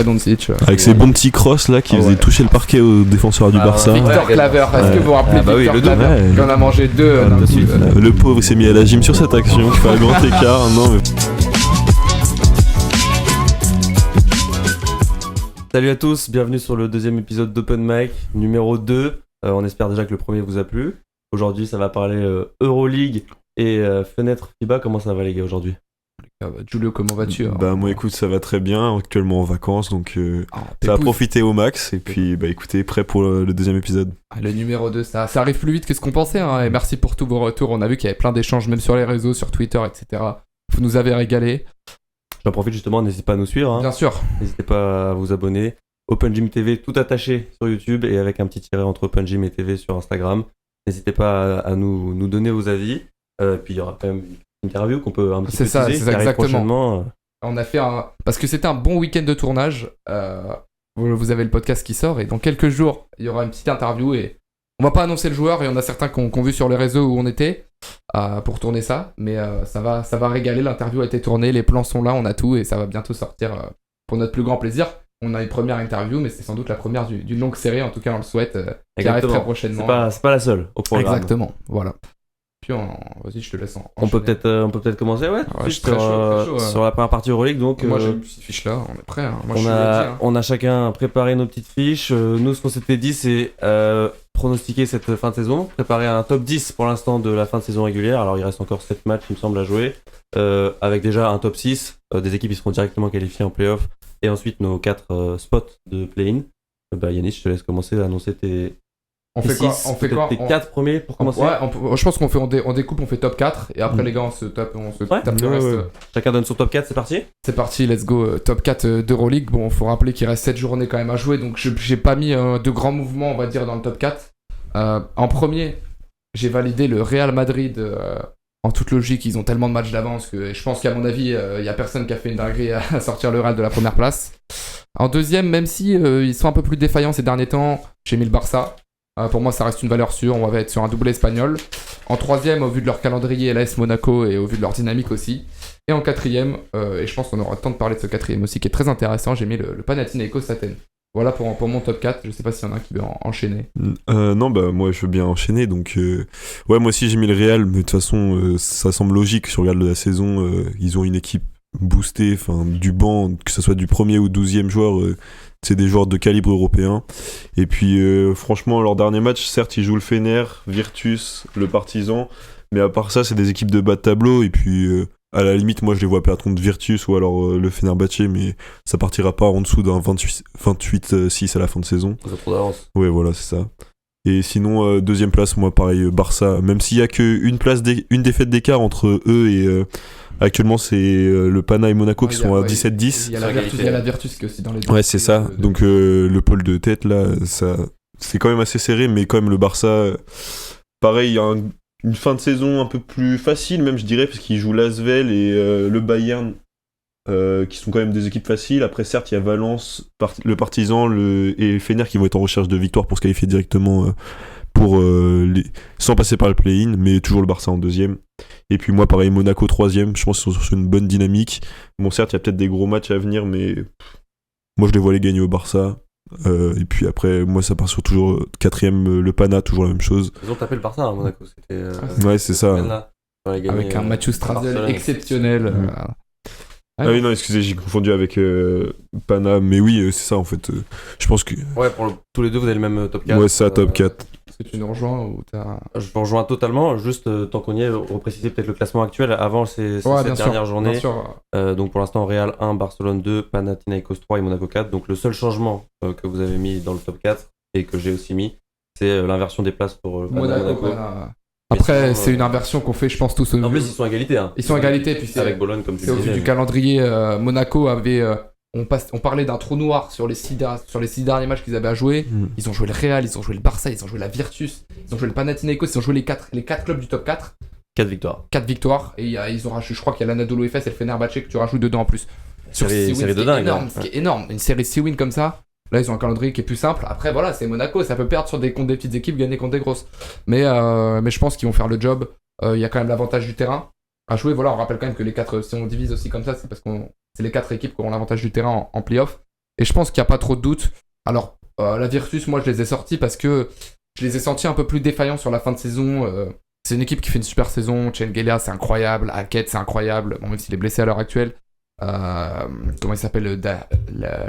Doncic. Avec ses bons petits crosses là qui faisaient toucher le parquet aux défenseurs du Barça. Victor Claver, est-ce que vous vous rappelez Victor Claver qui en a mangé 2 d'un coup. Le pauvre s'est mis à la gym sur cette action qui fait un grand écart. Non, mais... Salut à tous, bienvenue sur le deuxième épisode d'Open Mic, numéro 2. On espère déjà que le premier vous a plu. Aujourd'hui, ça va parler Euroleague et fenêtre FIBA. Comment ça va les gars aujourd'hui ? Giulio, comment vas-tu ? Moi écoute, ça va très bien, actuellement en vacances, donc ça va profiter au max. Et puis écoutez, prêt pour le deuxième épisode. Le numéro 2, ça arrive plus vite que ce qu'on pensait, hein, et merci pour tous vos retours. On a vu qu'il y avait plein d'échanges, même sur les réseaux, sur Twitter, etc. Vous nous avez régalé. J'en profite justement, n'hésitez pas à nous suivre. Hein. Bien sûr. N'hésitez pas à vous abonner. Open Gym TV, tout attaché sur YouTube et avec un petit tiret entre Open Gym et TV sur Instagram. N'hésitez pas à nous donner vos avis. Puis il y aura quand même une interview qu'on peut un petit peu teaser, c'est ça exactement. prochainement. On a fait parce que c'était un bon week-end de tournage. Vous avez le podcast qui sort et dans quelques jours, il y aura une petite interview et on va pas annoncer le joueur. Il y en a certains qui ont vu sur les réseaux où on était pour tourner ça, mais ça va régaler. L'interview a été tournée, les plans sont là, on a tout et ça va bientôt sortir pour notre plus grand plaisir. On a une première interview, mais c'est sans doute la première d'une longue série. En tout cas, on le souhaite, qui arrive très prochainement. C'est pas la seule au programme. Exactement, voilà. Puis vas-y, je te laisse on peut peut-être commencer, je suis très chaud, sur la première partie Euroleague. Donc, moi j'ai une petite fiche là, on est prêt. Hein. On a chacun préparé nos petites fiches. Nous, ce qu'on s'était dit, c'est pronostiquer cette fin de saison, préparer un top 10 pour l'instant de la fin de saison régulière. Alors il reste encore 7 matchs, il me semble, à jouer, avec déjà un top 6, des équipes qui seront directement qualifiées en play-off, et ensuite nos 4 spots de play-in. Yannick, je te laisse commencer à annoncer tes... On fait quoi Tes 4 premiers pour commencer. Je pense on découpe, on fait top 4 et après les gars on se tape le reste. Chacun donne son top 4, c'est parti. C'est parti, let's go. Top 4 d'Euroleague. Bon, faut rappeler qu'il reste 7 journées quand même à jouer, donc j'ai pas mis de grands mouvements, on va dire, dans le top 4. En premier, j'ai validé le Real Madrid. En toute logique, ils ont tellement de matchs d'avance que je pense qu'à mon avis, il y a personne qui a fait une dinguerie à sortir le Real de la première place. En deuxième, même si ils sont un peu plus défaillants ces derniers temps, j'ai mis le Barça. Pour moi, ça reste une valeur sûre. On va être sur un doublé espagnol. En troisième, au vu de leur calendrier, l'AS Monaco et au vu de leur dynamique aussi. Et en quatrième, et je pense qu'on aura le temps de parler de ce quatrième aussi, qui est très intéressant, j'ai mis le Panathinaikos Athènes. Voilà pour mon top 4. Je sais pas s'il y en a un qui veut enchaîner. Non, moi je veux bien enchaîner. Donc, moi aussi j'ai mis le Real, mais de toute façon, ça semble logique. Si on regarde la saison, ils ont une équipe boostée, du banc, que ce soit du premier ou 12e joueur. C'est des joueurs de calibre européen. Et puis, franchement, leur dernier match, certes, ils jouent le Fener, Virtus, le Partizan. Mais à part ça, c'est des équipes de bas de tableau. Et puis, à la limite, moi, je les vois perdre contre Virtus ou alors le Fenerbahçe. Mais ça partira pas en dessous d'un 28-6 à la fin de saison. Ça trop d'avance. Ouais, voilà, c'est ça. Et sinon, deuxième place, moi, pareil, Barça. Même s'il y a qu'une défaite d'écart entre eux et... actuellement, c'est le Pana et Monaco qui sont à 17-10. Il y a la Virtus qui est aussi dans les deux. Ouais, c'est ça. Donc, le pôle de tête, là, ça, c'est quand même assez serré, mais quand même, le Barça, pareil, il y a une fin de saison un peu plus facile, même, je dirais, parce qu'ils jouent l'Asvel et le Bayern, qui sont quand même des équipes faciles. Après, certes, il y a Valence, le Partizan et le Fener qui vont être en recherche de victoire pour se qualifier directement sans passer par le play-in, mais toujours le Barça en deuxième. Et puis moi, pareil, Monaco troisième. Je pense qu'ils sont sur une bonne dynamique. Bon, certes, il y a peut-être des gros matchs à venir, mais moi, je les vois les gagner au Barça. Et puis après, moi, ça part sur toujours quatrième, le Pana, toujours la même chose. Ils ont tapé le Barça à Monaco. Ouais, c'est ça. Là, avec un Mathieu Strasel exceptionnel. Oui, non, excusez, j'ai confondu avec Pana, mais oui, c'est ça en fait. Je pense que. Ouais, tous les deux, vous avez le même top 4. Ouais, c'est ça, top 4. Est-ce que tu nous rejoins ou t'as... Je vous rejoins totalement, juste tant qu'on y est, repréciser peut-être le classement actuel avant cette dernière journée. Donc pour l'instant, Real 1, Barcelone 2, Panathinaikos 3 et Monaco 4. Donc le seul changement que vous avez mis dans le top 4 et que j'ai aussi mis, c'est l'inversion des places pour Monaco. Après, c'est une inversion qu'on fait, je pense, tous au... En plus, ils sont à égalité. Ils sont à égalité, puis c'est avec Bologne, comme tu disais. Au vu du calendrier, Monaco avait... On parlait d'un trou noir sur les 6 derniers matchs qu'ils avaient à jouer. Ils ont joué le Real, ils ont joué le Barça, ils ont joué la Virtus, ils ont joué le Panathinaikos, ils ont joué les 4 clubs du top 4. 4 victoires. 4 victoires. Et ils ont rajouté, je crois qu'il y a l'Anadolu Efes et le Fenerbahçe que tu rajoutes dedans en plus. Série de dingue. Énorme, ce qui est énorme. Une série 6 wins comme ça. Là, ils ont un calendrier qui est plus simple. Après, voilà, c'est Monaco. Ça peut perdre contre des petites équipes, gagner contre des grosses. Mais je pense qu'ils vont faire le job. Il y a quand même l'avantage du terrain à jouer. Voilà, on rappelle quand même que les 4, si on divise aussi comme ça, c'est parce que c'est les 4 équipes qui auront l'avantage du terrain en play-off. Et je pense qu'il n'y a pas trop de doute. Alors, la Virtus, moi, je les ai sortis parce que je les ai sentis un peu plus défaillants sur la fin de saison. C'est une équipe qui fait une super saison. Chengelia, c'est incroyable. Hackett, c'est incroyable. Bon, même s'il est blessé à l'heure actuelle. Comment il s'appelle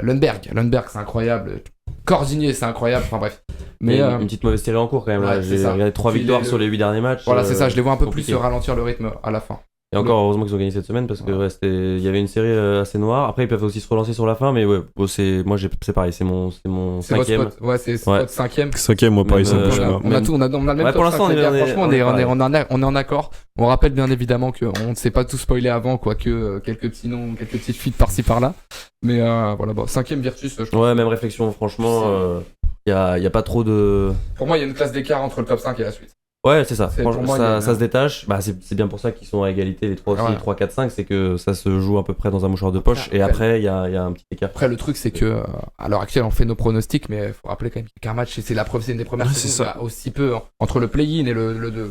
Lundberg, c'est incroyable. Cordigné, c'est incroyable. Enfin bref. Mais une petite mauvaise série en cours quand même. Là. Ouais, J'ai regardé 3 victoires sur les 8 derniers matchs. Voilà, c'est ça. Je les vois un peu compliqué. plus ralentir le rythme à la fin. Et encore, heureusement qu'ils ont gagné cette semaine parce que il y avait une série assez noire. Après, ils peuvent aussi se relancer sur la fin, mais ouais, c'est pareil, c'est mon cinquième. Votre spot. Ouais, c'est votre cinquième. Cinquième, moi pareil, Même, c'est un peu cher. On a tout, on a le même Ouais, top pour l'instant, 5, les gars. on est- Franchement, on est on est en accord. On rappelle bien évidemment qu'on ne s'est pas tout spoilé avant, quoique quelques petits noms, quelques petites fuites par-ci par-là. Mais voilà, bon, cinquième Virtus, je trouve. Ouais, même réflexion, franchement, y a pas trop de. Pour moi, il y a une classe d'écart entre le top 5 et la suite. Ouais, c'est ça. C'est- Franchement, pour moi, il y a ça se détache. Bah, c'est bien pour ça qu'ils sont à égalité, les 3 aussi, Ouais. 3, 4, 5. C'est que ça se joue à peu près dans un mouchoir de poche. Et après, il y a un petit écart. Après, le truc, c'est que à l'heure actuelle, on fait nos pronostics, mais il faut rappeler quand même qu'un match, c'est une des premières Ouais, saisons, c'est ça. il y a aussi peu. Entre le play-in et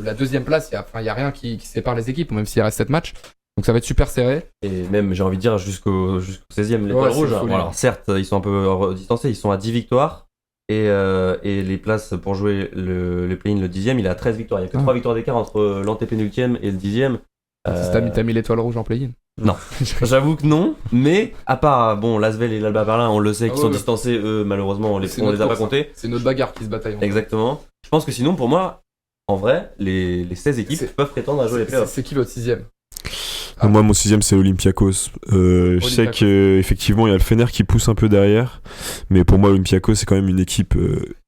la deuxième place, il y a rien qui sépare les équipes, même s'il reste 7 matchs. Donc ça va être super serré. Et même, j'ai envie de dire, jusqu'au 16e, l'étoile Ouais, c'est rouge. fou, Bon, alors, certes, ils sont un peu distancés. Ils sont à 10 victoires. Et les places pour jouer le play-in, le 10e, il est à 13 victoires. Il n'y a que 3 victoires d'écart entre l'antépénultième et le 10e. T'as mis l'étoile rouge en play-in. Non. J'avoue que non, mais à part l'Asvel et l'Alba Berlin, on le sait qu'ils sont ouais. distancés, eux, malheureusement, on les C'est a notre pas course, comptés. C'est notre bagarre qui se bataille. Exactement. Je pense que sinon, pour moi, en vrai, les 16 équipes C'est- peuvent prétendre à jouer les playoffs. C'est qui votre 6ème? Moi, mon sixième, c'est Olympiakos. Je sais Olympiakos. qu'effectivement, il y a le Fener qui pousse un peu derrière. Mais pour moi, Olympiakos, c'est quand même une équipe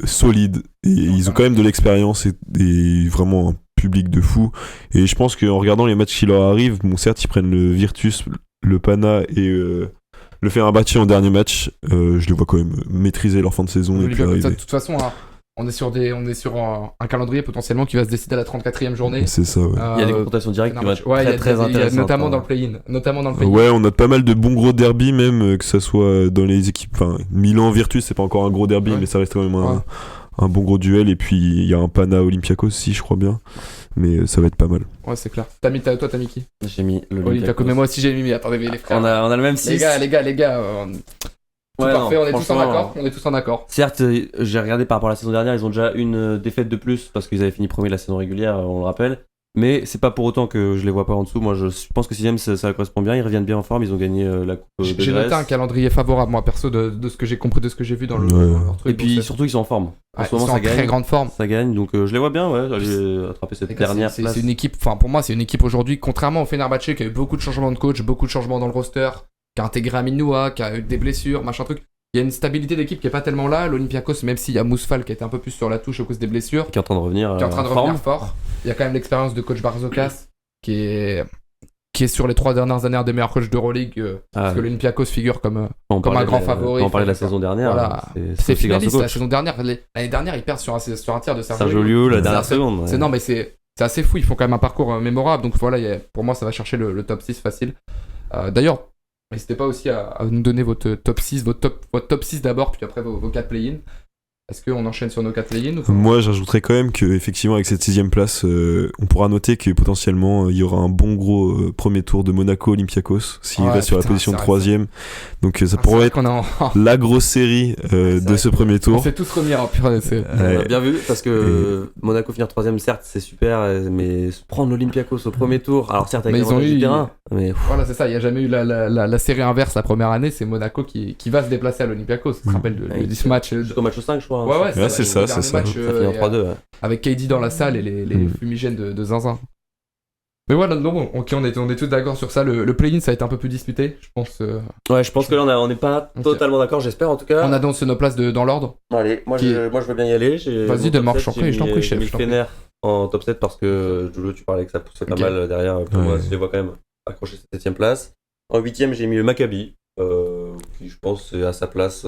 solide. Et ils ont quand même de l'expérience et vraiment un public de fou. Et je pense qu'en regardant les matchs qui leur arrivent, bon, certes, ils prennent le Virtus, le Pana et le Fenerbahçe en dernier match. Je les vois quand même maîtriser leur fin de saison et puis De arriver. toute façon, hein, on est sur un calendrier potentiellement qui va se décider à la 34e journée. C'est ça, ouais. Il y a des confrontations directes qui vont être Ouais, il y a très il y a intéressantes. notamment dans le play-in. Ouais, on a pas mal de bons gros derbys même, que ça soit dans les équipes. Enfin, Milan-Virtus, c'est pas encore un gros derby, Ouais. mais ça reste quand même Ouais. un bon gros duel. Et puis il y a un Pana Olympiakos aussi, je crois bien. Mais ça va être pas mal. Ouais, c'est clair. Toi, t'as mis qui? J'ai mis Olympiakos. l'Olympiakos. Mais moi aussi, j'ai mis. Mais attendez, les frères. On a le même 6. Les gars. Tout Ouais, parfait, non, on est tous en franchement, accord. On est tous en accord. Certes, j'ai regardé par rapport à la saison dernière, ils ont déjà une défaite de plus parce qu'ils avaient fini premier de la saison régulière, on le rappelle. Mais c'est pas pour autant que je les vois pas en dessous. Moi, je pense que 6ème, ça correspond bien. Ils reviennent bien en forme. Ils ont gagné la Coupe de J'ai noté un Grèce. calendrier favorable, moi, perso, de ce que j'ai compris, de ce que j'ai vu dans Ouais. leur truc. Et puis Donc, surtout, ils sont en forme. En ouais, ce moment, ils sont ça en très gagne. grande forme. Ça gagne, donc je les vois bien, ouais, aller attraper cette Les gars, dernière c'est place. une équipe, enfin pour moi c'est une équipe aujourd'hui, contrairement au Fenerbahçe qui a eu beaucoup de changements de coach, beaucoup de changements dans le roster, qui a intégré Amin Noah, qui a eu des blessures, machin truc. Il y a une stabilité d'équipe qui est pas tellement là. L'Olympiakos, même s'il y a Mousfal qui était un peu plus sur la touche à cause des blessures, Qui est en train de revenir. qui est en train de forme. revenir fort. Il y a quand même l'expérience de coach Barzokas qui est sur les 3 dernières années un des meilleurs coachs d'Euroleague, parce que l'Olympiakos figure comme on comme un parlait grand de- favori, On parlait de la enfin, saison dernière. voilà. aussi c'est grâce au finaliste la coach. saison dernière. L'année dernière, ils perdent sur un tir de Sergio Llull, la C'est dernière assez- seconde. C'est non, mais c'est assez fou. Ils font quand même un parcours mémorable. Donc voilà, pour moi, ça va chercher le top 6 facile. D'ailleurs, n'hésitez pas aussi à nous donner votre top 6, votre top 6 d'abord, puis après vos 4 play-in. Est-ce qu'on enchaîne sur nos 4 play-in ou pas? Moi, j'ajouterais quand même que effectivement, avec cette 6ème place, on pourra noter que potentiellement il y aura un bon gros premier tour de Monaco Olympiakos s'il Ouais, reste sur la putain, position de c'est vrai, 3ème. Donc ça C'est pourrait vrai être qu'on a la grosse série de vrai ce que- premier on tour. s'est tous remis en purée. On a bien vu parce que Monaco finir 3ème, certes, c'est super, mais prendre l'Olympiakos au premier tour, alors certes, avec Mais ils ont l'avantage eu- du terrain, mais Voilà, c'est ça. Il n'y a jamais eu la série inverse la première année. C'est Monaco qui va se déplacer à l'Olympiakos. Tu te rappelles de ce match jusqu'au match 5, je crois. Ouais, hein. ouais, c'est ça, le c'est dernier ça. match, Ça finit en 3-2. Ouais. avec KD dans la salle et les fumigènes de Zinzin. Mais voilà, donc, ok, on est tous d'accord sur ça. Le play-in, ça va être un peu plus disputé, je pense. Ouais, je pense que là, on n'est pas Ok. totalement d'accord, j'espère en tout cas. On annonce nos places dans l'ordre. Allez, moi, Qui- je veux bien y aller. Vas-y, démarre, je t'en prie, j'ai mis chef, je t'en prie. Fener en top 7 parce que Julo, tu parlais que ça poussait pas Ok. mal derrière. Pour Ouais. moi, je les vois quand même accrocher cette 7ème place. En 8ème, j'ai mis le Maccabi, qui je pense est à sa place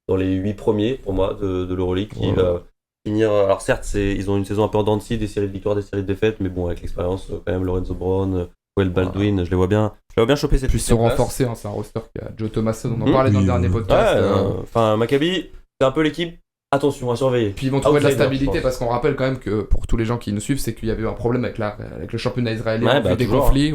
dans les 8 premiers pour moi de l'Euroleague, qui Ouais. va finir. Alors certes, ils ont une saison un peu en dents de scie, des séries de victoires, des séries de défaites, mais bon, avec l'expérience, quand même, Lorenzo Brown, Will Baldwin, je les vois bien choper cette Puis se 8ème place. renforcer, hein, c'est un roster qui a Joe Thomason, on en Mhm. parlait dans le Oui, dernier ouais. podcast. Enfin, Maccabi, c'est un peu l'équipe. Attention à surveiller. Puis ils vont trouver de la Outsider, je stabilité pense. parce qu'on rappelle quand même que pour tous les gens qui nous suivent, c'est qu'il y avait eu un problème avec le championnat israélien Ouais, vu bah, des toujours, conflits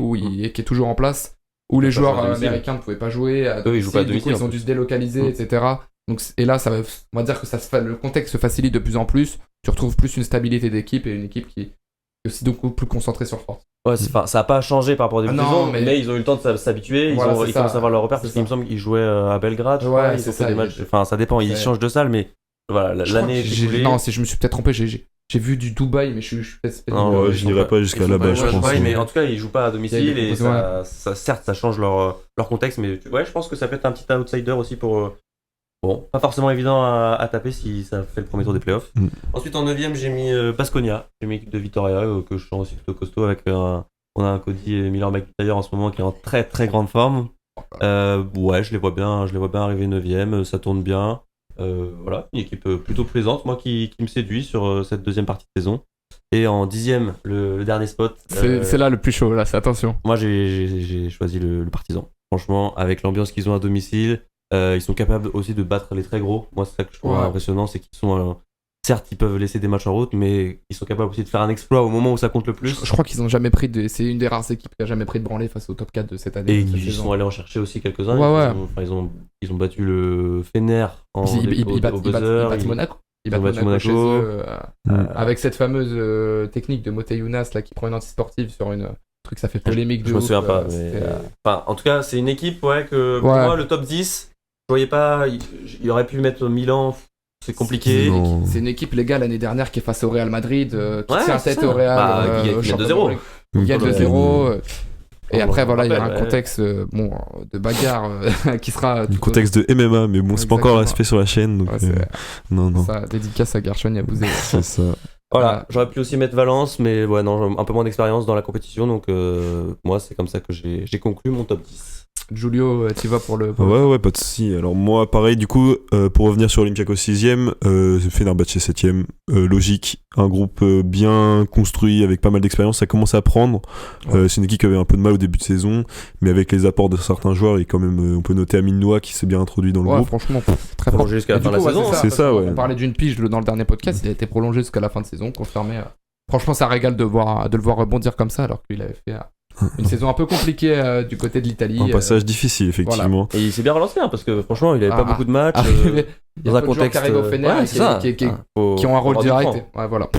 qui est toujours en place. où les joueurs jouer à domicile. américains ne pouvaient pas jouer. Eux, ils jouent pas à Du coup, domicile, ils en ont plus. dû se délocaliser, etc. Donc, et là, on va dire que le contexte se facilite de plus en plus. Tu retrouves plus une stabilité d'équipe et une équipe qui est aussi beaucoup plus concentrée sur le sport. Ouais, ça a pas changé par rapport au début de Ah non, saison, mais- mais ils ont eu le temps de s'habituer. Voilà, Ils c'est commencent ça. à avoir leur repère C'est parce qu'il me ça. semble qu'ils jouaient à Belgrade. je crois. Ouais, Ils c'est ont fait ça, des matchs. Enfin, ça dépend. Ils c'est- changent de salle, mais voilà, Je crois l'année que est écoulée. non, si je me suis peut-être trompé, j'ai vu du Dubaï, mais je suis peut-être. Non, Ouais, je dirais pas jusqu'à Ils là-bas, jouent je pas à pense. Dubaï, mais en tout cas, ils jouent pas à domicile Il y a des et propositions, certes, ça change leur contexte, mais ouais, je pense que ça peut être un petit outsider aussi pour. Bon, pas forcément évident à taper si ça fait le premier tour des playoffs. Mm. Ensuite, en 9ème, j'ai mis Baskonia. J'ai mis l'équipe de Vitoria, que je sens aussi plutôt costaud. On a un Cody Miller McIntyre en ce moment qui est en très très grande forme. Ouais, je les vois bien arriver 9ème. Ça tourne bien. Voilà, une équipe plutôt plaisante, moi qui me séduit sur cette deuxième partie de saison. Et en 10ème, le dernier spot. C'est là le plus chaud, là, c'est attention. Moi, j'ai choisi le Partizan. Franchement, avec l'ambiance qu'ils ont à domicile, ils sont capables aussi de battre les très gros. Moi, c'est ça que je trouve Ouais. impressionnant, c'est qu'ils sont. Certes, ils peuvent laisser des matchs en route, mais ils sont capables aussi de faire un exploit au moment où ça compte le plus. Je crois qu'ils ont jamais pris de. C'est une des rares équipes qui a jamais pris de branlée face au top 4 de cette année. Et de cette ils saison. sont allés en chercher aussi quelques-uns. Ouais, Ils ont battu le Fener Ils battent au buzzer. Monaco. Ils ils battent ont battu Monaco chez Monaco. eux. Avec cette fameuse technique de Motey Younas là, qui prend une antisportive sur une truc, ça fait polémique de Je me ouf, souviens pas. Mais... c'était, Enfin, en tout cas, c'est une équipe que pour Ouais. moi, le top 10, je voyais pas. Il aurait pu mettre Milan. C'est compliqué. Non. C'est une équipe, les gars, l'année dernière qui est face au Real Madrid, qui Ouais, tient c'est tête ça. au Real. Bah, qui gagne champion 2-0. de Ligue. Qui gagne 2-0. Et On après, le voilà, il y a un rappelle, ouais. contexte de bagarre qui sera. Un contexte de MMA, mais bon, c'est pas encore Exactement. l'aspect sur la chaîne, donc Ouais, c'est- non. Ça, dédicace à Gershon et à Bouzé. C'est ça. Voilà, j'aurais pu aussi mettre Valence, mais ouais, non, un peu moins d'expérience dans la compétition, donc moi, c'est comme ça que j'ai conclu mon top 10. Julio, tu vas pour le. Ouais, pas de soucis. Alors moi, pareil, du coup, pour revenir sur Olympiakos 6ème, Fenerbahçe 7ème, logique, un groupe bien construit avec pas mal d'expérience, ça commence à prendre. C'est une équipe qui avait un peu de mal au début de saison, mais avec les apports de certains joueurs, et quand même, on peut noter Amin Noah qui s'est bien introduit dans le Ouais, groupe. franchement, très fort. Prolongé jusqu'à la Et fin du de la coup, saison. ouais, C'est parce ça, qu'on ouais. parlait d'une pige dans le dernier podcast, il a été prolongé jusqu'à la fin de saison, confirmé. Franchement, ça régale de le voir rebondir comme ça, alors qu'il avait fait une saison un peu compliquée du côté de l'Italie. Un passage difficile, effectivement. Et il s'est bien relancé, parce que franchement, il avait pas Ah, beaucoup de matchs. Arrivé- il y a dans un peu de joueurs contexte. qui arrivent au Fener ouais, et c'est ça. qui ont un rôle Faut avoir du direct. cran. Ouais, voilà.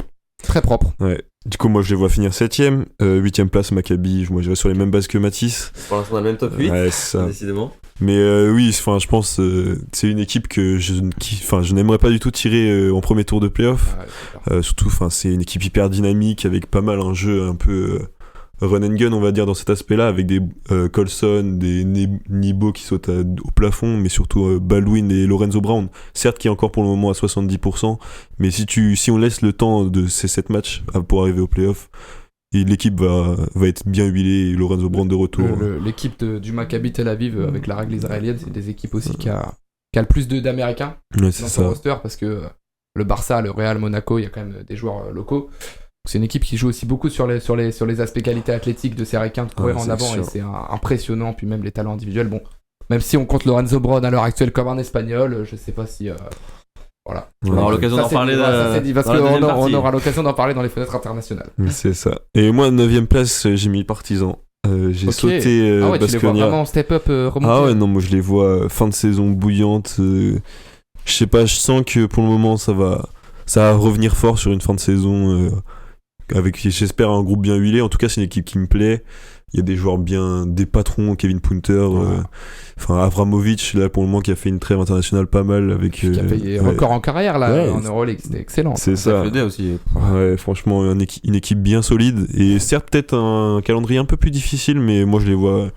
Très propre. Ouais. Du coup, moi, je les vois finir 7ème, 8ème place Maccabi. Moi, j'irai sur les mêmes bases que Matisse. Pour l'instant, on a le même top 8, Ouais, c'est ça. décidément. Mais oui, enfin, je pense c'est une équipe que je n'aimerais pas du tout tirer en premier tour de playoff. Ouais, c'est clair. Surtout, enfin, c'est une équipe hyper dynamique avec pas mal un jeu un peu run and gun, on va dire, dans cet aspect-là, avec des Colson, des Nibo qui sautent au plafond, mais surtout Baldwin et Lorenzo Brown. Certes, qui est encore pour le moment à 70%, mais si on laisse le temps de ces 7 matchs pour arriver au playoff, et l'équipe va être bien huilée et Lorenzo Brown de retour. L'équipe du Maccabi Tel Aviv avec la règle israélienne, c'est des équipes aussi qui a le plus d'Américains Ouais, c'est dans son ça. roster parce que le Barça, le Real, Monaco, il y a quand même des joueurs locaux. C'est une équipe qui joue aussi beaucoup sur les aspects qualité athlétique de ces Ricains de courir Ouais, en c'est avant sûr. et c'est impressionnant. Puis même les talents individuels. Bon, même si on compte Lorenzo Brown à l'heure actuelle comme un Espagnol, je sais pas si. Voilà. Ouais, On aura ouais. l'occasion Ça, d'en c'est parler dit, ça, c'est dit, parce dans la deuxième qu'on partie. aura l'occasion d'en parler dans les fenêtres internationales. C'est ça. Et moi, 9ème place, j'ai mis Partizan. J'ai Ok. sauté Ah ouais, tu les vois Baskonia. vraiment step up remonter. Ah ouais, non, moi je les vois fin de saison bouillante. Je sais pas, je sens que pour le moment ça va revenir fort sur une fin de saison avec, j'espère, un groupe bien huilé. En tout cas, c'est une équipe qui me plaît. Il y a des joueurs bien, des patrons, Kevin Punter, Avramovic, là pour le moment qui a fait une trêve internationale pas mal avec. Qui a payé ouais. record en carrière là Ouais. en Euroleague, c'était excellent. C'est ça. FED aussi. Ouais, franchement, une équipe bien solide. Et certes, peut-être un calendrier un peu plus difficile, mais moi je les vois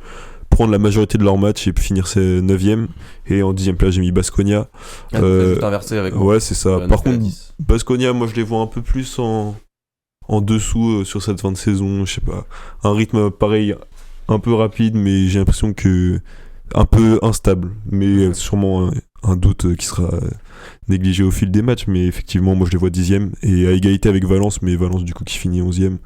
prendre la majorité de leurs matchs et puis finir 9ème. Et en 10ème place, j'ai mis Baskonia. Tout inversé avec moi. Ouais, c'est ça. Le Par 9 et la contre, 10. Baskonia, moi je les vois un peu plus en dessous sur cette fin de saison. Je sais pas. Un rythme pareil, un peu rapide, mais j'ai l'impression que un peu instable. Mais sûrement un doute qui sera négligé au fil des matchs. Mais effectivement, moi je les vois 10ème et à égalité avec Valence, mais Valence du coup qui finit 11ème.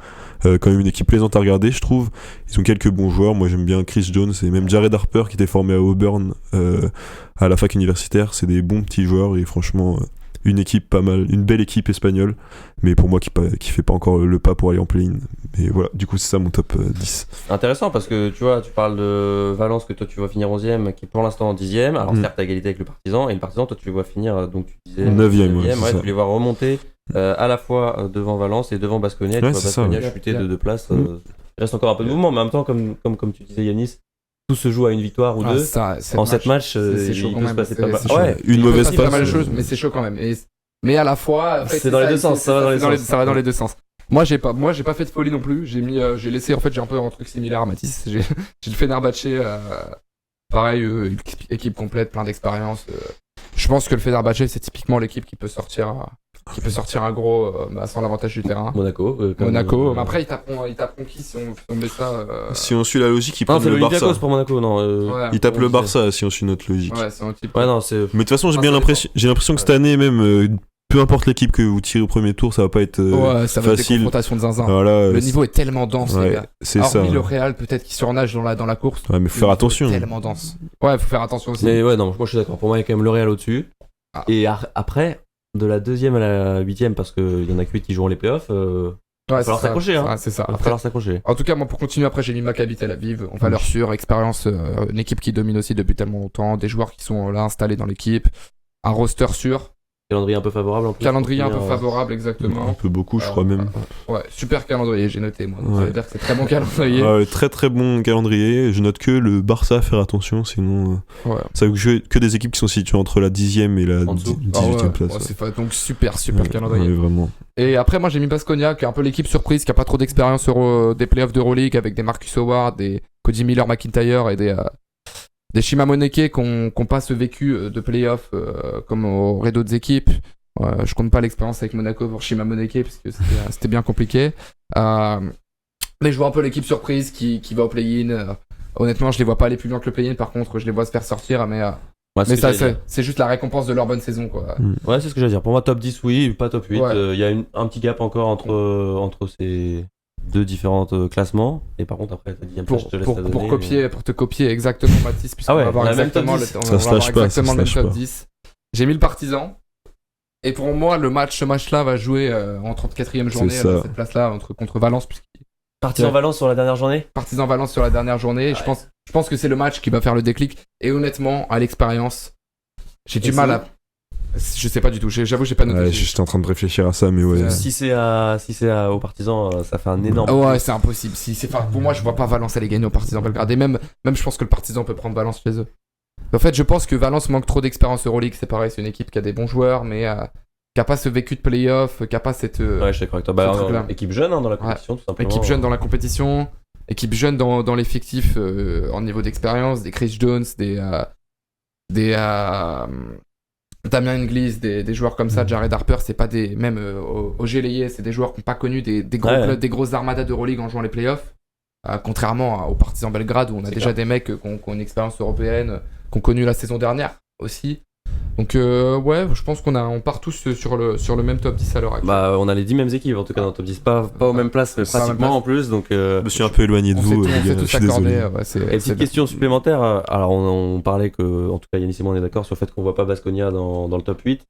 Quand même une équipe plaisante à regarder, je trouve. Ils ont quelques bons joueurs. Moi j'aime bien Chris Jones et même Jared Harper qui était formé à Auburn à la fac universitaire. C'est des bons petits joueurs et franchement une équipe pas mal, une belle équipe espagnole, mais pour moi qui fait pas encore le pas pour aller en play-in. Mais voilà, du coup c'est ça mon top 10. Intéressant parce que tu vois, tu parles de Valence que toi tu vois finir 11ème, qui est pour l'instant en 10ème. Alors certes, à égalité avec le Partizan, et le Partizan, toi tu les vois finir, donc tu disais 9ème, tu les vois remonter à la fois devant Valence et devant Baskonia. Tu vois Baskonia chuter de 2 places. Il reste encore un peu de mouvement, mais en même temps, comme tu disais, Yanis, tout se joue à une victoire ou deux. En 7 matchs, il peut se passer pas mal. Ouais, une mauvaise passe. Pas mal de choses, mais c'est chaud quand même. Mais à la fois, en fait, c'est dans les deux sens. Ça va dans les deux sens. Moi, j'ai pas fait de folie non plus. J'ai laissé, en fait, j'ai un peu un truc similaire à Mathis. J'ai le Fenerbahçe, pareil, équipe complète, plein d'expérience. Je pense que le Fenerbahçe, c'est typiquement l'équipe qui peut sortir un gros sans l'avantage du terrain. Monaco. Mais après, ils taperont qui si on met ça. Si on suit la logique, ils non, prennent c'est le Barça. Olympiakos pour Monaco, non. Ils tapent le Barça si on suit notre logique. Ouais, c'est un type. Ouais, non, c'est. Mais de toute façon, j'ai l'impression que cette année, même, peu importe l'équipe que vous tirez au premier tour, ça va pas être ça va être des facile. confrontations de zinzin. Voilà, le niveau est tellement dense, les gars. C'est Hormis ça. le Real, peut-être qui surnage dans la course. Ouais, mais faut faire attention. C'est tellement dense. Ouais, faut faire attention aussi. Mais ouais, non, moi je suis d'accord. Pour moi, il y a quand même le Real au-dessus. Ah. Et après, de la 2ème à la 8ème, parce qu'il y en a que 8 qui joueront les playoffs, il va falloir s'accrocher. Ouais, c'est ça. Il va falloir s'accrocher. En tout cas, moi, pour continuer, après, j'ai mis Maccabi Tel Aviv, en valeur sûre, expérience, une équipe qui domine aussi depuis tellement longtemps, des joueurs qui sont là installés dans l'équipe, un roster sûr. Calendrier un peu favorable en plus. Calendrier un peu favorable, exactement. Un peu beaucoup, je crois même. Ouais, super calendrier, j'ai noté, moi. Ouais. Ça veut dire que c'est très bon calendrier. Ouais, très très bon calendrier. Je note que le Barça, faire attention, sinon. Ça veut que des équipes qui sont situées entre la 10ème et la 18ème place. Ouais, c'est pas, donc super calendrier. Ouais, vraiment. Et après, moi, j'ai mis Baskonia, qui est un peu l'équipe surprise, qui a pas trop d'expérience des playoffs d'Euroleague, avec des Marcus Howard, des Cody Miller-McIntyre et des Shima Moneke qui n'ont pas ce vécu de playoff comme auraient d'autres équipes. Je compte pas l'expérience avec Monaco pour Shima Moneke parce que c'était bien compliqué. Mais je vois un peu l'équipe surprise qui va au play-in. Honnêtement, je les vois pas aller plus loin que le play-in. Par contre, je les vois se faire sortir. Mais ça, c'est juste la récompense de leur bonne saison, quoi. Ouais, c'est ce que j'allais dire. Pour moi, top 10, oui, pas top 8. Ouais. Y a un petit gap encore entre ces deux différents classements. Et par contre, après, t'as dit pour te copier exactement, Mathis, puisqu'on va avoir exactement le même top 10. J'ai mis le Partizan. Et pour moi, ce match-là va jouer en 34e journée, cette place-là, contre Valence. Partizan Valence sur la dernière journée. Partizan Valence sur la dernière journée. Ouais. Je pense que c'est le match qui va faire le déclic. Et honnêtement, à l'expérience, j'ai du mal à. Je sais pas du tout. J'avoue, j'ai pas noté. Ouais, j'étais en train de réfléchir à ça, mais ouais. Si c'est au Partizan, ça fait un énorme. Ouais, c'est impossible. Pour moi, je vois pas Valence aller gagner au Partizan Belgrade. Et même, je pense que le Partizan peut prendre Valence chez eux. En fait, je pense que Valence manque trop d'expérience Euroleague. C'est pareil, c'est une équipe qui a des bons joueurs, mais qui a pas ce vécu de playoff, qui a pas cette. Ouais, je suis d'accord avec toi. Équipe jeune dans la compétition, tout simplement. Équipe jeune dans la compétition, équipe jeune dans l'effectif en niveau d'expérience, des Chris Jones, des Damien Inglis, des joueurs comme ça, Jared Harper, c'est pas des. Même au Gélayé, c'est des joueurs qui n'ont pas connu des gros clubs, des grosses armadas d'Euroleague en jouant les playoffs. Contrairement aux Partizan Belgrade où on a déjà des mecs qui ont une expérience européenne, qui ont connu la saison dernière aussi. Donc ouais, je pense on part tous sur le même top 10 à l'heure actuelle. Bah on a les 10 mêmes équipes en tout cas dans le top 10, pas aux mêmes places mais pratiquement en plus, donc je me suis un peu éloigné de vous, les gars, je suis désolé. Et petite question supplémentaire, alors on parlait que, en tout cas Yannis et moi on est d'accord sur le fait qu'on voit pas Baskonia dans le top 8.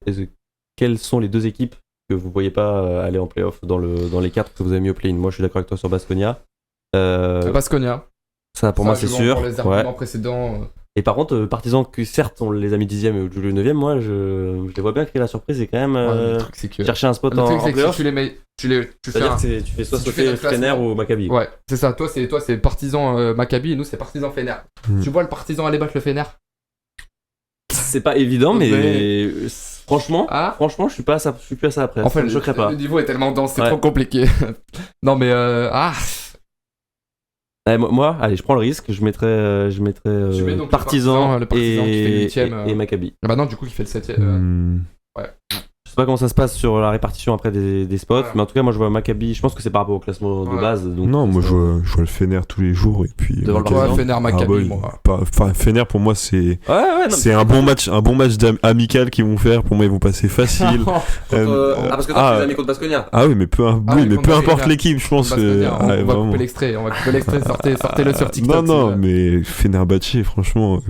Quelles sont les deux équipes que vous voyez pas aller en playoff dans les 4 que vous avez mis au play-in? Moi je suis d'accord avec toi sur Baskonia. Baskonia. Ça pour moi c'est sûr. Pour les arguments précédents. Et par contre, Partizan, que certes on les a mis 10ème et le 9ème, moi je les vois bien créer la surprise et quand même le truc, c'est que... chercher un spot en playoff. Si tu les mets, tu fais soit sauter Fener ou Maccabi. Ouais, c'est ça. Toi c'est Partizan Maccabi et nous c'est Partizan Fener. Tu vois le Partizan aller battre le Fener? C'est pas évident, mais franchement, je suis plus à ça après. En fait, je pas. Le niveau est tellement dense, c'est trop compliqué. Non mais moi, allez, je prends le risque, je mettrais Partizan le Partizan qui fait 8ème, et Maccabi. Bah non, du coup, il fait le 7ème. Ouais. Je sais pas comment ça se passe sur la répartition après des spots, mais en tout cas, moi je vois Maccabi, je pense que c'est par rapport au classement de base. Donc non, moi je vois le Fener tous les jours et puis. Devant le Fener Maccabi, moi. Enfin, Fener pour moi c'est. C'est un bon match amical qu'ils vont faire. Pour moi, ils vont passer facile. Parce que toi tu les as mis contre Baskonia. Ah oui, mais peu importe l'équipe, je pense. On va couper l'extrait, sortez-le sur TikTok. Non, mais Fenerbahçe, franchement.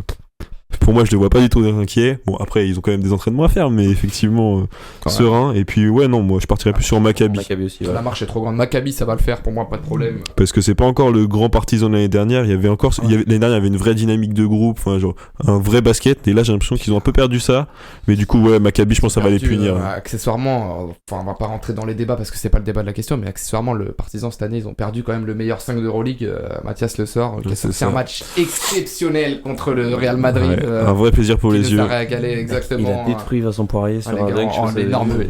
pour moi, je les vois pas du tout inquiets. Bon, après, ils ont quand même des entraînements à faire, mais effectivement, serein. Et puis, ouais, non, moi, je partirais plus sur Maccabi. Maccabi aussi, ouais. La marche est trop grande. Maccabi, ça va le faire pour moi, pas de problème. Parce que c'est pas encore le grand partisan de l'année dernière. L'année dernière, il y avait une vraie dynamique de groupe, enfin, genre, un vrai basket. Et là, j'ai l'impression qu'ils ont un peu perdu ça. Mais du coup, ouais, Maccabi, je pense que ça va les punir. Accessoirement, enfin, on va pas rentrer dans les débats parce que c'est pas le débat de la question, mais accessoirement, le Partizan cette année, ils ont perdu quand même le meilleur 5 d'Euroleague, Mathias Le Sort, qui a sorti un match exceptionnel contre le Real Madrid. Ouais, un vrai plaisir pour les yeux. Exactement. Il a détruit Vincent Poirier sur un dunk.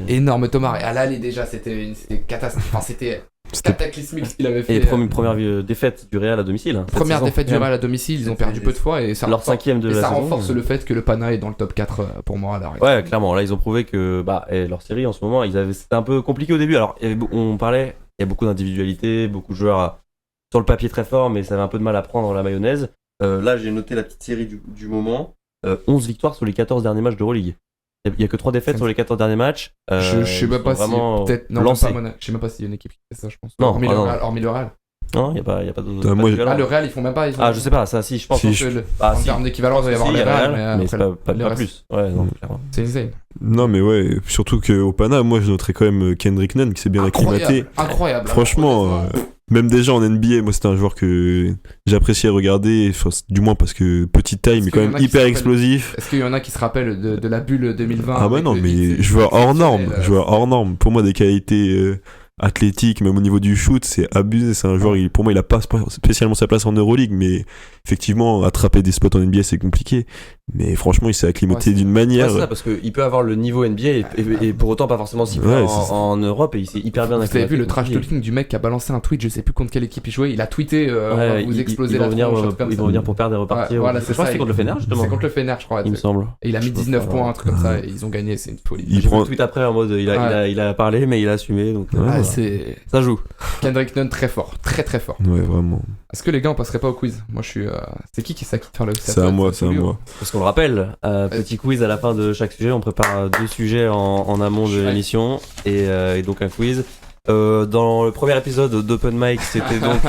Énorme Thomas. Et à l'aller, déjà, c'était catastrophe. Enfin, c'était cataclysmique ce qu'il avait fait. Et première défaite du Real à domicile. Première défaite du Real à domicile, ils ont perdu peu de fois. Et ça renforce le fait que le Pana est dans le top 4 pour moi. Ouais, clairement. Là, ils ont prouvé que leur série en ce moment, c'était un peu compliqué au début. Alors, on parlait, il y a beaucoup d'individualité, beaucoup de joueurs sur le papier très forts, mais ça avait un peu de mal à prendre la mayonnaise. Là, j'ai noté la petite série du moment. 11 victoires sur les 14 derniers matchs d'Euroleague. Il n'y a que 3 défaites sur les 14 derniers matchs. Je sais même pas si. Peut-être. Non, je sais même pas s'il y a une équipe qui fait ça, je pense. Non, hormis le Real. Non, il n'y a pas de. Le Real, ils font même pas. Je sais pas, ça, si, je pense. En termes d'équivalence, il doit y avoir le Real, mais c'est pas plus. Ouais, non, clairement. C'est insane. Non, mais ouais, surtout qu'au Pana, moi, je noterais quand même Kendrick Nunn qui s'est bien acclimaté. Incroyable. Franchement. Même déjà en NBA, moi c'était un joueur que j'appréciais regarder, du moins parce que petite taille, mais quand même hyper explosif. Est-ce qu'il y en a qui se rappellent de la bulle 2020? Ah bah non, mais joueur hors norme. Pour moi, des qualités athlétiques, même au niveau du shoot, c'est abusé. C'est un joueur, pour moi, il a pas spécialement sa place en Euroleague, mais effectivement, attraper des spots en NBA, c'est compliqué. Mais franchement, il s'est acclimaté d'une manière. C'est ça, parce qu'il peut avoir le niveau NBA et pour autant pas forcément s'y en Europe, et il s'est hyper bien acclimaté. Vous avez vu le trash talking du mec qui a balancé un tweet, je sais plus contre quelle équipe il jouait, il a tweeté vous explosez la tronche. Ils vont venir pour perdre et repartir. Voilà, je crois que c'est contre le Fener, justement. C'est contre le Fener, je crois. Il me semble. Et il a mis 19 points, un truc comme ça, et ils ont gagné, c'est une folie. J'ai vu le tweet après en mode il a parlé, mais il a assumé. Donc ça joue. Kendrick Nunn très fort, très très fort. Ouais, vraiment. Est-ce que les gars on passerait pas au quiz? Moi je suis. C'est qui ça qui faire le quiz? C'est à moi. Parce qu'on le rappelle, petit quiz à la fin de chaque sujet. On prépare 2 sujets en amont de l'émission et donc un quiz. Dans le premier épisode d'Open Mic, c'était donc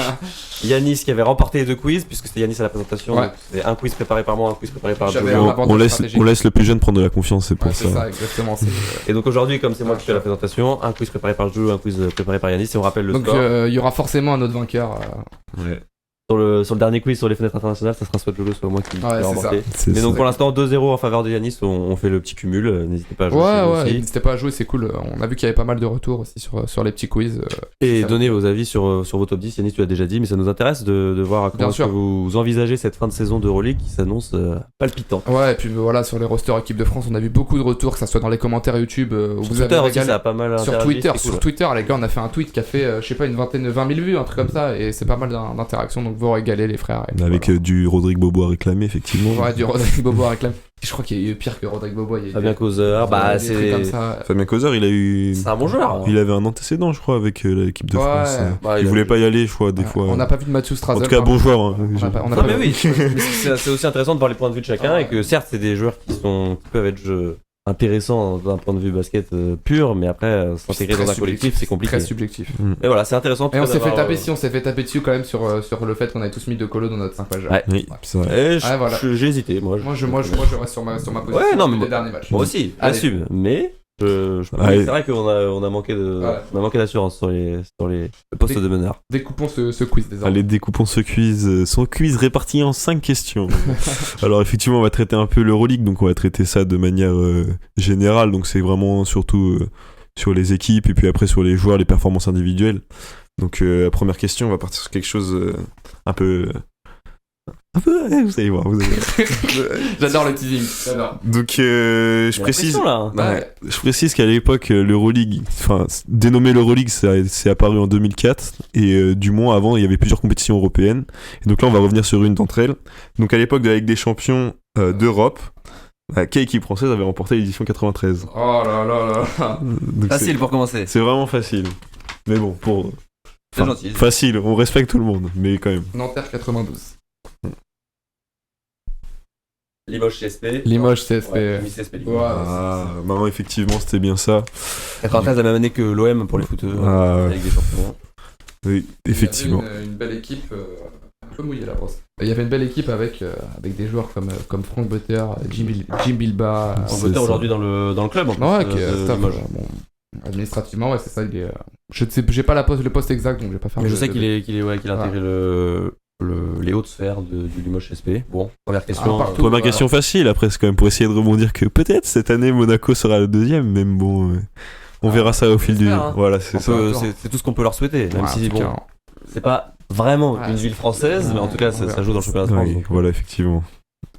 Yanis qui avait remporté les 2 quiz, puisque c'était Yanis à la présentation. Ouais. C'était un quiz préparé par moi, un quiz préparé par Jojo. On laisse le plus jeune prendre de la confiance, c'est pour ça. C'est ça, exactement. Et donc aujourd'hui, comme c'est moi qui fais la présentation, un quiz préparé par Jojo, un quiz préparé par Yanis, et on rappelle le score. Donc il y aura forcément un autre vainqueur. Ouais. Sur le dernier quiz sur les fenêtres internationales, ça sera soit Jojo, soit moi qui vais remporter. Mais donc pour l'instant 2-0 en faveur de Yanis, on fait le petit cumul, n'hésitez pas à jouer. Ouais, n'hésitez pas à jouer, c'est cool. On a vu qu'il y avait pas mal de retours aussi sur les petits quiz. Et donnez vos avis sur vos top 10, Yanis tu l'as déjà dit, mais ça nous intéresse de voir comment est-ce que vous envisagez cette fin de saison d'Euroleague qui s'annonce palpitante. Ouais, et puis voilà, sur les rosters équipe de France, on a vu beaucoup de retours, que ça soit dans les commentaires YouTube, sur Twitter aussi, ça a pas mal interagi. Sur Twitter, les gars, on a fait un tweet qui a fait, je sais pas, une 20 000 vues, un truc comme ça, et c'est pas mal d'interactions, donc vous régalez les frères. Avec du Rodrigue Bobo à réclamer, effectivement. Ouais, du Rodrigue Bobo à réclamer. Je crois qu'il y a eu pire que Rodrigue Bobo. Fabien Causeur, c'est comme ça. Fabien Causeur, il a eu. C'est un bon joueur. Il avait un antécédent, je crois, avec l'équipe de France. Il voulait pas y aller, je crois, des fois. On n'a pas vu de Mathieu Strazen. En tout cas, bon joueur. Non, mais oui, c'est aussi intéressant de voir les points de vue de chacun et que certes, c'est des joueurs qui peuvent être intéressant d'un point de vue basket pur, mais après s'intégrer dans un collectif c'est compliqué. Très subjectif. Mais voilà, c'est intéressant. Et on s'est fait taper dessus quand même sur le fait qu'on avait tous mis De Colo dans notre 5 pages. Ouais, oui, c'est vrai. J'ai hésité, moi je reste sur ma position. Ouais, non, mais des derniers matchs. Moi aussi, j'assume, mais c'est vrai qu'on a manqué d'assurance sur les postes de meneur. Découpons ce quiz désormais. Allez, découpons ce quiz. Son quiz réparti en 5 questions. Alors effectivement, on va traiter un peu l'Euroleague, donc on va traiter ça de manière générale. Donc c'est vraiment surtout sur les équipes et puis après sur les joueurs, les performances individuelles. Donc la première question, on va partir sur quelque chose un peu, vous allez voir. J'adore le teasing. J'adore. Donc je précise, je précise qu'à l'époque l'Euroleague, dénommé l'Euroleague, c'est apparu en 2004 et du moins avant il y avait plusieurs compétitions européennes. Et donc là on va revenir sur une d'entre elles. Donc à l'époque de la Ligue des Champions d'Europe, quelle équipe française avait remporté l'édition 93? Oh là là là. Donc facile pour commencer. C'est vraiment facile. Mais bon, c'est gentil. Facile, on respecte tout le monde, mais quand même. Nanterre 92. Limoges CSP. Limoges CSP. Maman, effectivement, c'était bien ça. 93 la même année que l'OM pour les footeux. Avec des champions. Oui, effectivement. Une belle équipe. peu mouillé la brosse. Il y avait une belle équipe avec des joueurs comme Franck Butter, Jim Bilba. On votait aujourd'hui dans le club en plus. Ouais, bon, administrativement, ouais, c'est ça. Je ne sais, j'ai pas le poste exact, donc je vais pas faire. Mais je sais qu'il a intégré les hautes sphères du Limoges SP. Bon, première question. Première question facile, après c'est quand même pour essayer de rebondir que peut-être cette année Monaco sera le deuxième, même bon, on verra ça au fil du... Hein. Voilà, c'est ça. C'est tout ce qu'on peut leur souhaiter, même si bon, c'est pas vraiment une ville française, mais en tout cas ça joue dans le championnat de France. Oui, voilà, effectivement.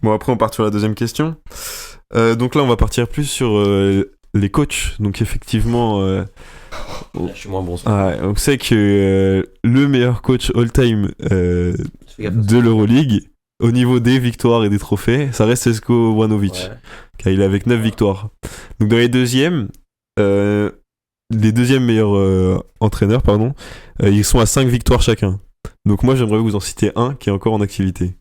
Bon, après on part sur la deuxième question. Donc là on va partir plus sur les coachs. Donc effectivement... Je suis moins bon. On sait que le meilleur coach all-time de l'Euroleague, au niveau des victoires et des trophées, ça reste Željko Obradović, car il est avec 9 victoires. Donc dans les deuxièmes meilleurs entraîneurs, ils sont à 5 victoires chacun. Donc moi j'aimerais vous en citer un qui est encore en activité.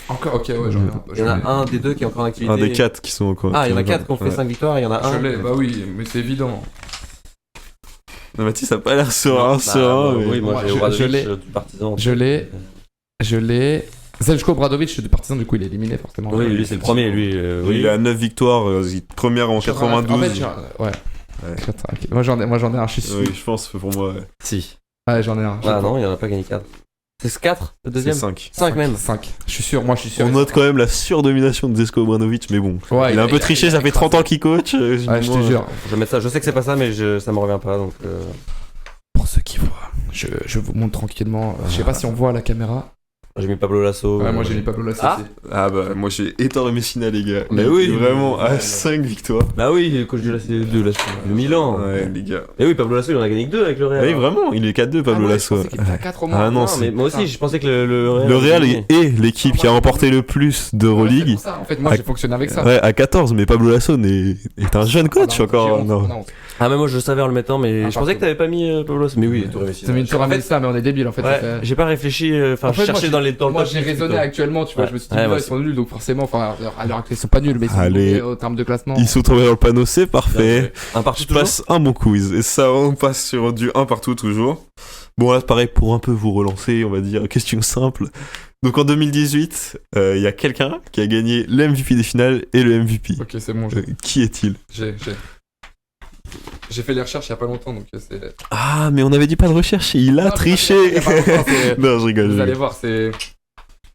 Encore, ok, ouais, il y en a un des deux qui est encore en activité. Un des 4 qui sont encore... Ah, il y en a 4 qui ont fait 5 victoires, il y en a un... Je l'ai, bah oui, mais c'est évident. Non, Mathis, ça a pas l'air serein. Oui, moi j'ai Obradović du Partizan. Je l'ai. Željko Obradović du Partizan, du coup il est éliminé forcément. Oui, lui c'est le premier. Oui. Il a 9 victoires, première en 92. En fait, ouais. Moi j'en ai un, je suis sûr. Oui, je pense pour moi. Si. Ouais, j'en ai un. Ah non, il en a pas gagné 4. C'est 4 le deuxième? C'est 5. 5 même. 5. Je suis sûr, moi je suis sûr. On note quand même la surdomination de Željko Obradović, mais bon. Ouais, il a un peu triché, ça fait 30 ans qu'il coach. Ouais, je te jure. Je vais mettre ça, je sais que c'est pas ça, mais ça me revient pas donc. Pour ceux qui voient, je vous montre tranquillement. Je sais pas si on voit à la caméra. J'ai mis Pablo Lasso. Ouais, moi j'ai mis Pablo Lasso aussi. Ah bah, moi j'ai Ettore Messina, les gars. Mais oui, vraiment, à 5 victoires. Bah oui, le coach de Milan. Ouais, les gars. Mais oui, Pablo Lasso, il en a gagné que 2 avec le Real. Oui, vraiment, il est 4-2, Pablo Lasso. Je pensais qu'il était à 4 au moins. Ah non, mais moi aussi, je pensais que le Le Real est l'équipe qui a remporté le plus d'Euroleague. En fait, moi j'ai fonctionné avec ça. Ouais, à 14, mais Pablo Lasso est un jeune coach encore. Non. Ah, mais moi je le savais en le mettant, mais je pensais que t'avais pas mis Pablo Lasso. Mais oui, Ettore Messina. T'as mis une tour à ça, mais on est débile en fait. J'ai pas réfléchi, enfin, je cherchais dans le top. Moi j'ai raisonné actuellement, tu vois, je me suis dit, ils sont nuls, donc forcément, enfin, à l'heure actuelle, ils sont pas nuls, mais ils sont nuls au terme de classement. Ils sont tombés dans le panneau, c'est parfait. Un partout Je toujours. passe un bon quiz. Et ça, on passe sur du 1 partout toujours. Bon, là, pareil, pour un peu vous relancer, on va dire, question simple. Donc en 2018, il y a quelqu'un qui a gagné le MVP des finales et le MVP. Ok, c'est bon. Qui est-il? J'ai fait les recherches il y a pas longtemps, donc c'est. Ah, mais on avait dit pas de recherche et il a triché. Non, je rigole. Vous allez voir, c'est.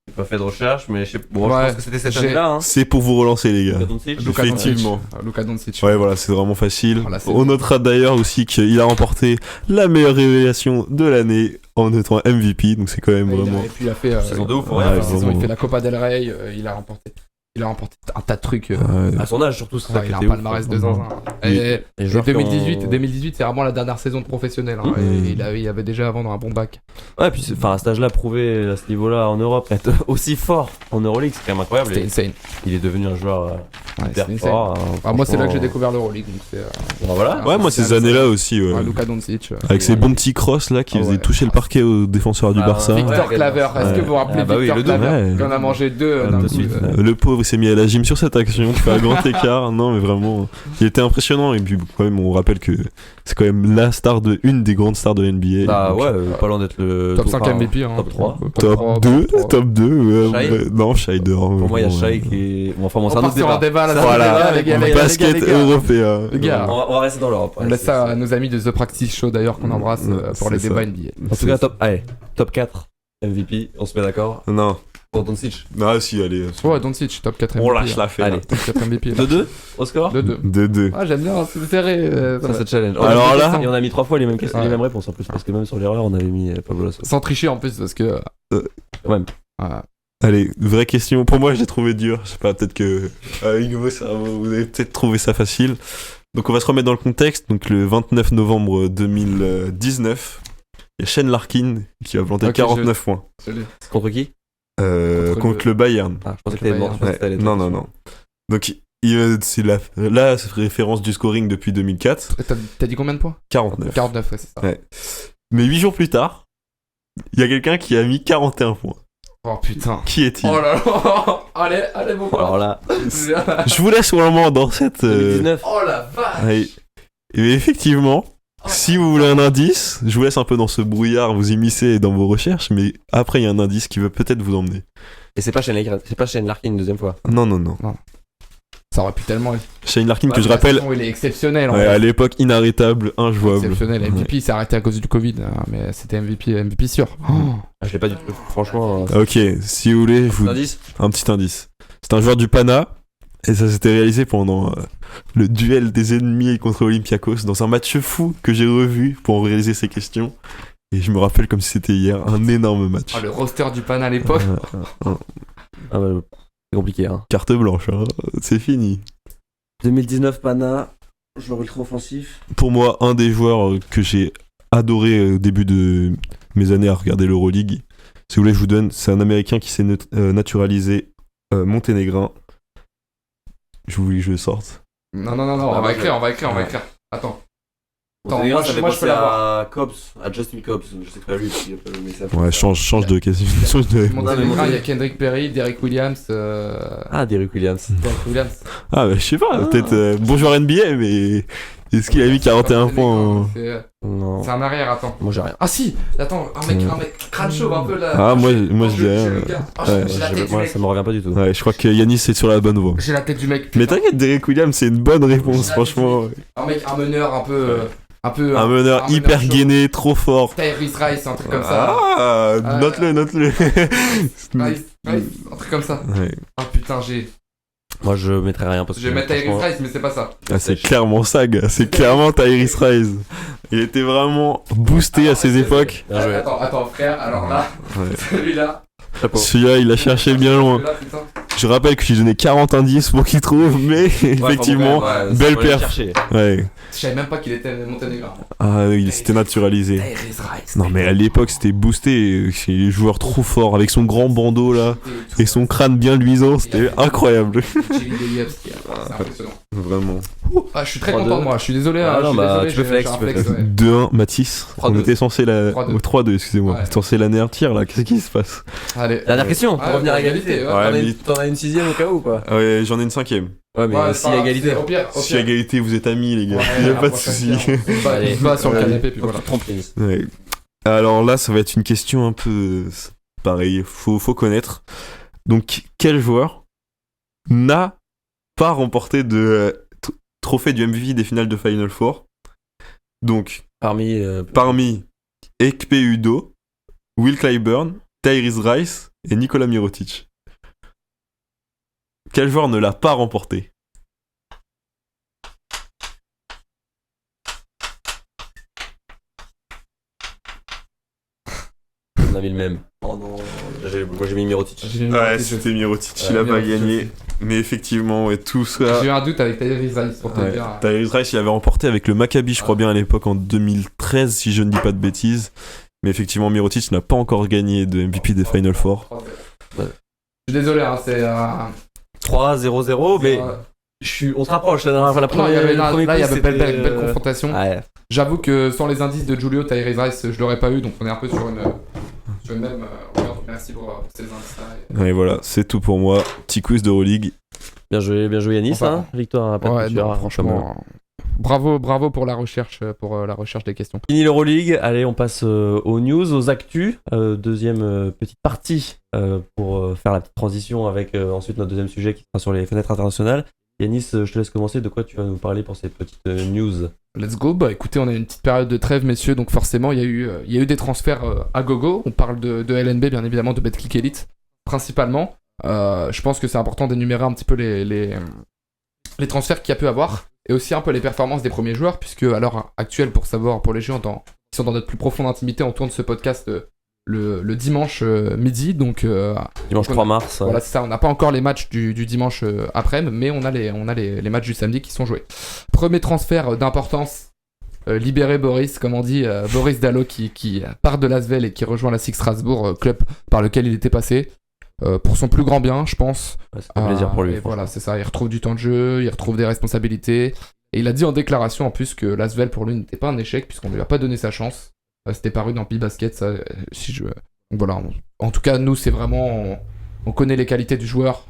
J'ai pas fait de recherche, mais je pense que c'était cette année-là. Hein. C'est pour vous relancer, les gars. Effectivement. Luka Doncic. Ouais, voilà, c'est vraiment facile. Voilà, on notera d'ailleurs aussi qu'il a remporté la meilleure révélation de l'année en étant MVP, donc c'est quand même vraiment. Et puis il a fait. Saison 2 ou pour rien. Il fait la Copa del Rey, il a remporté un tas de trucs. À son âge, surtout, c'est ça. Il a un palmarès de zinzin. Et 2018, c'est vraiment la dernière saison de professionnel. Hein, et il avait déjà avant dans un bon bac. Ouais, puis à cet âge-là, prouver à ce niveau-là en Europe, être aussi fort en Euroleague, c'est quand même incroyable. C'était insane. Il est devenu un joueur hyper fort. Moi, c'est là que j'ai découvert l'Euroleague. Voilà. Ouais, moi, ces années-là aussi. Luka Doncic. Avec ses bons petits crosses là qui faisaient toucher le parquet aux défenseurs du Barça. Victor Claver, est-ce que vous vous rappelez Victor Claver? Qu'on a mangé 2 d'un coup. Le pauvre, il s'est mis à la gym sur cette action, tu fais un grand écart. Non, mais vraiment, il était impressionnant. Et puis, quand même, on rappelle que c'est quand même une des grandes stars de NBA. Bah ouais, pas loin d'être le top 5 MVP. Top 3. Top 2. Non, Shai dehors. Pour moi, il y a Shai qui est. Enfin, bon, c'est un autre débat. Voilà, basket européen. On va rester dans l'Europe. On laisse ça à nos amis de The Practice Show d'ailleurs qu'on embrasse pour les débats NBA. En tout cas, top 4 MVP, on se met d'accord? Non. Pour Doncic. Ah si, allez. Ouais, Doncic, top 4 MVP. On lâche la fête. Allez, top 4 MVP. 2-2 au score? 2-2. Ah, j'aime bien, c'est serré. Ça, c'est challenge. Alors là, on a mis 3 fois les mêmes réponses en plus, parce que même sur l'erreur, on avait mis Pablo Lasso. Sans tricher en plus, parce que. Quand même. Allez, vraie question. Pour moi, je l'ai trouvé dur. Je sais pas, peut-être que Hugo, vous avez peut-être trouvé ça facile. Donc, on va se remettre dans le contexte. Donc, le 29 novembre 2019, il y a Shane Larkin qui a planté 49 points. Contre qui? Contre le Bayern. Ah, je pensais que t'allais demander. Non. Donc, c'est la référence du scoring depuis 2004. T'as dit combien de points? 49. 49, ouais, c'est ça. Ouais. Mais 8 jours plus tard, il y a quelqu'un qui a mis 41 points. Oh putain. Qui est-il? Oh là là. Allez, bon. Alors là. Je vous laisse vraiment dans cette. 2019. Oh la vache. Et effectivement, Si vous voulez un indice, je vous laisse un peu dans ce brouillard, vous immiscer dans vos recherches, mais après il y a un indice qui va peut-être vous emmener. Et c'est pas Shane Larkin une deuxième fois. Non. Ça aurait pu tellement être. Shane Larkin, que je rappelle, Il est exceptionnel. ouais, à l'époque inarrêtable, injouable. Exceptionnel. MVP, il s'est arrêté à cause du Covid, hein, mais c'était MVP sûr. Je l'ai pas du tout. Franchement. Ok, si vous voulez, un petit indice. C'est un joueur du Pana, et ça s'était réalisé pendant le duel des ennemis contre Olympiakos, dans un match fou que j'ai revu pour réaliser ces questions. Et je me rappelle comme si c'était hier, un énorme match. Le roster du Pan à l'époque. Ah bah, c'est compliqué, hein. Carte blanche, hein. C'est fini. 2019 Pana, joueur ultra offensif. Pour moi, un des joueurs que j'ai adoré au début de mes années à regarder l'Euroleague, si vous voulez, je vous donne, c'est un Américain qui s'est naturalisé monténégrin. Je voulais que je le sorte. Non, on va écrire. Attends. Monténégrin, ça fait moi, je peux penser l'avoir. à Cobbs, à Justin Cobbs. Je sais pas lui, parce qu'il a pas le message. Ouais, change de question. Monténégrin, il y a Kendrick Perry, Derek Williams. Ah, Derek Williams. Ah, bah, je sais pas, peut-être bon joueur NBA, mais est-ce qu'il a mis 41 points Non. C'est un arrière, attends. Moi j'ai rien. Ah si, attends, un mec crâne chauve un peu là. Ah, moi je dis rien. J'ai la tête du Moi mec. ça me revient pas du tout. Ouais, je crois que Yanis est sur la bonne voie. J'ai la tête du mec. Mais t'inquiète, Derek Williams, c'est une bonne réponse, franchement. Un mec, un meneur un peu. Un meneur hyper chaud. gainé, trop fort. Tyrese Rice, un truc comme ça. Ah, note-le. Rice, un truc comme ça. Ouais. Ah putain, j'ai. Moi je mettrais rien parce que. Je vais mettre Tyrese Rice, mais c'est pas ça. Ah, c'est clairement ça, gars. C'est clairement Tyrese Rice. Il était vraiment boosté à ses époques. Bien joué. Attends, frère, alors là, Ouais. celui-là. Chapeau. Celui-là, il a cherché bien loin. Celui-là, putain. Je rappelle que j'ai donné 40 indices pour qu'il trouve, mais effectivement, belle perf. Ouais. Je savais même pas qu'il était monténégrin. Ah, il s'était naturalisé. Tyrese Rice. Non, mais à l'époque, c'était boosté. C'est les joueurs trop forts avec son grand bandeau là et son crâne bien luisant. C'était incroyable. Jimmy Williams, c'est impressionnant. Vraiment. Ah, je suis très 3-2. content de moi, je suis désolé. Ah hein, non, je suis bah, désolé, tu peux j'ai flex, un tu peux flex, flex. ouais. 2-1, Mathis. 3-2. On était censé 3-2. 3-2, excusez-moi. Ouais. On était censé l'anéantir là. Qu'est-ce qui se passe? Allez. Dernière question, pour Ouais, revenir à égalité, égalité. ouais. T'en as une sixième au cas où ou pas? Ouais, j'en ai une cinquième. Ouais, mais Ouais, si c'est pas grave, égalité. Au pire. Si à égalité, vous êtes amis, les gars. Ouais, Il y a la pas de prochaine souci. fois, on se bat- Allez. on se bat sur le Ouais. canapé, puis Faut que voilà. tu te trompes, Yanis. Ouais. Alors là, ça va être une question un peu pareil. Faut connaître. Donc, quel joueur n'a pas remporté de trophée du MVP des finales de Final Four? Donc, parmi Ekpe Udoh, Will Clyburn, Tyrese Rice et Nikola Mirotic. Quel joueur ne l'a pas remporté? on avait le même. Oh non, moi j'ai mis Mirotic. Ouais, c'était Mirotic, il a pas Mirotic gagné. aussi. Mais effectivement, ouais, tout ça. J'ai eu un doute avec Tyrese Rice pour te Ouais. dire. Tyrese Rice, il avait remporté avec le Maccabi, je crois bien, à l'époque, en 2013, si je ne dis pas de bêtises. Mais effectivement, Mirotic n'a pas encore gagné de MVP des Final Four. Ouais. Je suis désolé, hein, c'est. 3-0-0, mais on se rapproche. La dernière fois, la Non, il y avait, le premier là, il y quiz, avait c'était, belle confrontation. Ouais. J'avoue que sans les indices de Julio, Tyrese Rice, je l'aurais pas eu, donc on est un peu sur une même. Merci pour ces indices-là. Et voilà, c'est tout pour moi. Petit quiz d'Euroleague. Bien joué Yanis. Enfin, Victoire à Ouais, non, Patrick. franchement. Bravo pour la recherche des questions. Fini l'Euroleague, allez on passe aux news, aux actus, deuxième petite partie pour faire la petite transition avec ensuite notre deuxième sujet qui sera sur les fenêtres internationales. Yanis, je te laisse commencer, de quoi tu vas nous parler pour ces petites news? Let's go. Bah écoutez, on a une petite période de trêve, messieurs, donc forcément il y a eu des transferts à gogo. On parle de LNB, bien évidemment, de BetClick Elite principalement. Je pense que c'est important d'énumérer un petit peu les transferts qu'il y a pu avoir et aussi un peu les performances des premiers joueurs, puisque à l'heure actuelle, pour savoir, pour les gens qui sont dans notre plus profonde intimité, on tourne ce podcast le dimanche midi, donc Dimanche 3 mars. voilà, c'est ça. On n'a pas encore les matchs du dimanche après-midi, mais on a les matchs du samedi qui sont joués. Premier transfert d'importance, libéré Boris, comme on dit, Boris Dalot qui part de l'Asvel et qui rejoint la SIG Strasbourg, club par lequel il était passé. Pour son plus grand bien, je pense. Ouais, c'est un plaisir pour lui. Et voilà, c'est ça. Il retrouve du temps de jeu, il retrouve des responsabilités. Et il a dit en déclaration en plus que l'Asvel pour lui n'était pas un échec puisqu'on lui a pas donné sa chance. C'était paru dans P-Basket. Ça, donc voilà. En tout cas, nous, c'est vraiment. On connaît les qualités du joueur.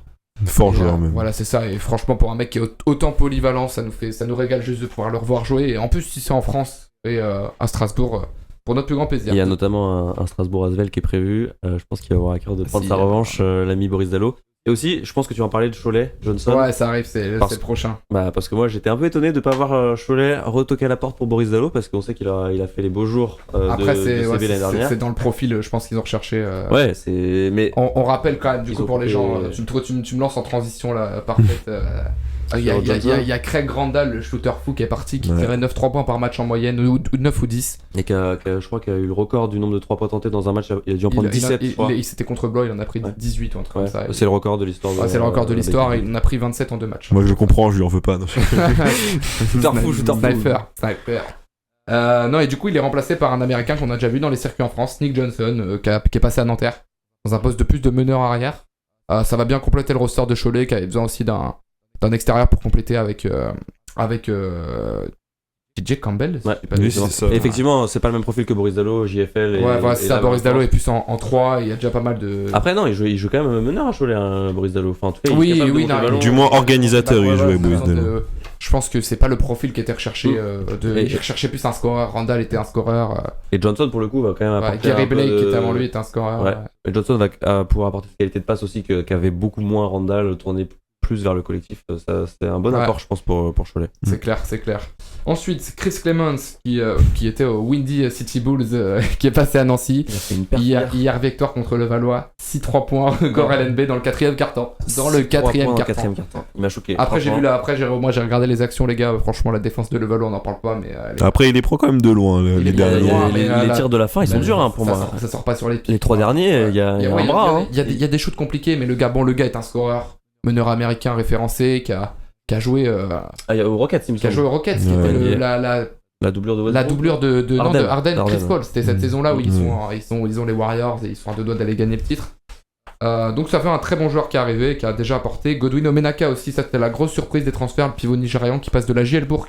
Fort Et, joueur même. Voilà, c'est ça. Et franchement, pour un mec qui est autant polyvalent, ça nous régale juste de pouvoir le revoir jouer. Et en plus, si c'est en France et à Strasbourg, pour notre plus grand plaisir. Il y a notamment un Strasbourg-Asvel qui est prévu. Je pense qu'il va avoir à cœur de prendre sa revanche, l'ami Boris Dallo. Et aussi, je pense que tu vas en parler de Cholet, Johnson. Ouais, ça arrive, c'est le prochain. Parce que moi, j'étais un peu étonné de ne pas voir Cholet retoquer à la porte pour Boris Dallo, parce qu'on sait qu'il a fait les beaux jours Après, de CB l'année dernière. C'est dans le profil, je pense qu'ils ont recherché. Ouais, c'est. Mais on rappelle quand même, du coup, pour les gens, tu me lances en transition là, parfaite. Il y a Craig Randall, le shooter fou, qui est parti, qui tirait 9-3 points par match en moyenne, ou 9 ou 10. Et je crois qu'il a eu le record du nombre de 3 points tentés dans un match. Il a dû en prendre 17. C'était contre Blois, il en a pris 18 ou un truc comme ça. C'est le record de l'histoire. C'est le record de l'histoire, et il en a pris 27 en 2 matchs. Moi je comprends, je lui en veux pas. Sniper. Non, et du coup, il est remplacé par un Américain qu'on a déjà vu dans les circuits en France, Nick Johnson, qui est passé à Nanterre, dans un poste de plus de meneur arrière. Ça va bien compléter le roster de Cholet, qui avait besoin aussi d'un extérieur pour compléter avec DJ Campbell. Oui, c'est ça. Effectivement, c'est pas le même profil que Boris Dallo, JFL. Voilà, c'est ça. Boris Dallo est plus en 3, il y a déjà pas mal de. Après, non, il joue quand même meneur à Cholet, Boris Dallo. Enfin, en tout cas, du moins organisateur, il jouait Boris Dallo. Je pense que c'est pas le profil qui était recherché. Il recherchait plus un scoreur. Randall était un scoreur. Et Johnson, pour le coup, va quand même apporter. Gary Blake, qui était avant lui, était un scoreur. Ouais. Et Johnson va pouvoir apporter cette qualité de passe aussi qu'avait beaucoup moins Randall, tourné plus vers le collectif. C'est un bon apport, je pense, pour Cholet. C'est clair. Ensuite, Chris Clemens, qui était au Windy City Bulls, qui est passé à Nancy. Hier, victoire contre le Valois. 6-3 points, record LNB dans le 4e quart-temps. Dans le 4e quart-temps. Il m'a choqué. Après, j'ai regardé les actions, les gars. Franchement, la défense de Levallois, on n'en parle pas. Mais après, il les prend quand même de loin. Les tirs de la fin, ils sont durs pour moi. Ça sort pas sur les pieds. Les 3 derniers, il y a un bras. Il y a des shoots compliqués, mais le gars est un scoreur. Meneur américain référencé qui a joué au Rockets, il me semble. Qui a joué au Rockets, qui était la doublure de Westbrook. La doublure de Harden, Chris Paul. C'était cette saison-là où ils ont les Warriors et ils sont à 2 doigts d'aller gagner le titre. Donc ça fait un très bon joueur qui est arrivé, qui a déjà apporté. Godwin Omenaka aussi, ça c'était la grosse surprise des transferts, le pivot nigérian qui passe de la JL Bourg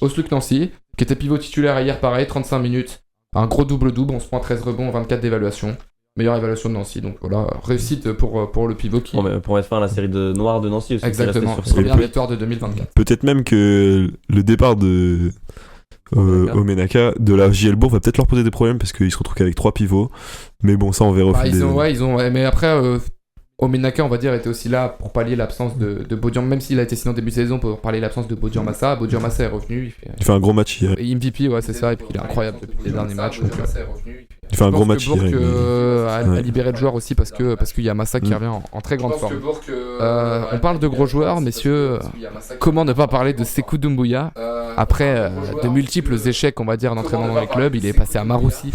au SLUC Nancy, qui était pivot titulaire hier pareil, 35 minutes. Un gros double-double, 11 points, 13 rebonds, 24 d'évaluation. Meilleure évaluation de Nancy, donc voilà, réussite pour le pivot qui... Pour mettre fin à la série de Noirs de Nancy aussi. Exactement, première victoire de 2024. Peut-être même que le départ de Omenaka de la JL Bourg va peut-être leur poser des problèmes parce qu'ils se retrouvent qu'avec 3 pivots, mais bon, ça on verra au fil mais après... Omenaka, on va dire, était aussi là pour pallier l'absence de Bodian, même s'il a été signé en début de saison, pour pallier l'absence de Bodian Massa. Bodian Massa est revenu. Il fait un gros match hier. Et MVP, c'est ça, et puis il est incroyable depuis les derniers matchs. Il fait un gros match hier. A libéré le joueur aussi parce qu'il y a Massa qui revient en très grande forme. On parle de gros joueurs, messieurs. Comment ne pas parler de Sekou Doumbouya après de multiples échecs, on va dire, d'entraînement dans les clubs. Il est passé à Maroussi,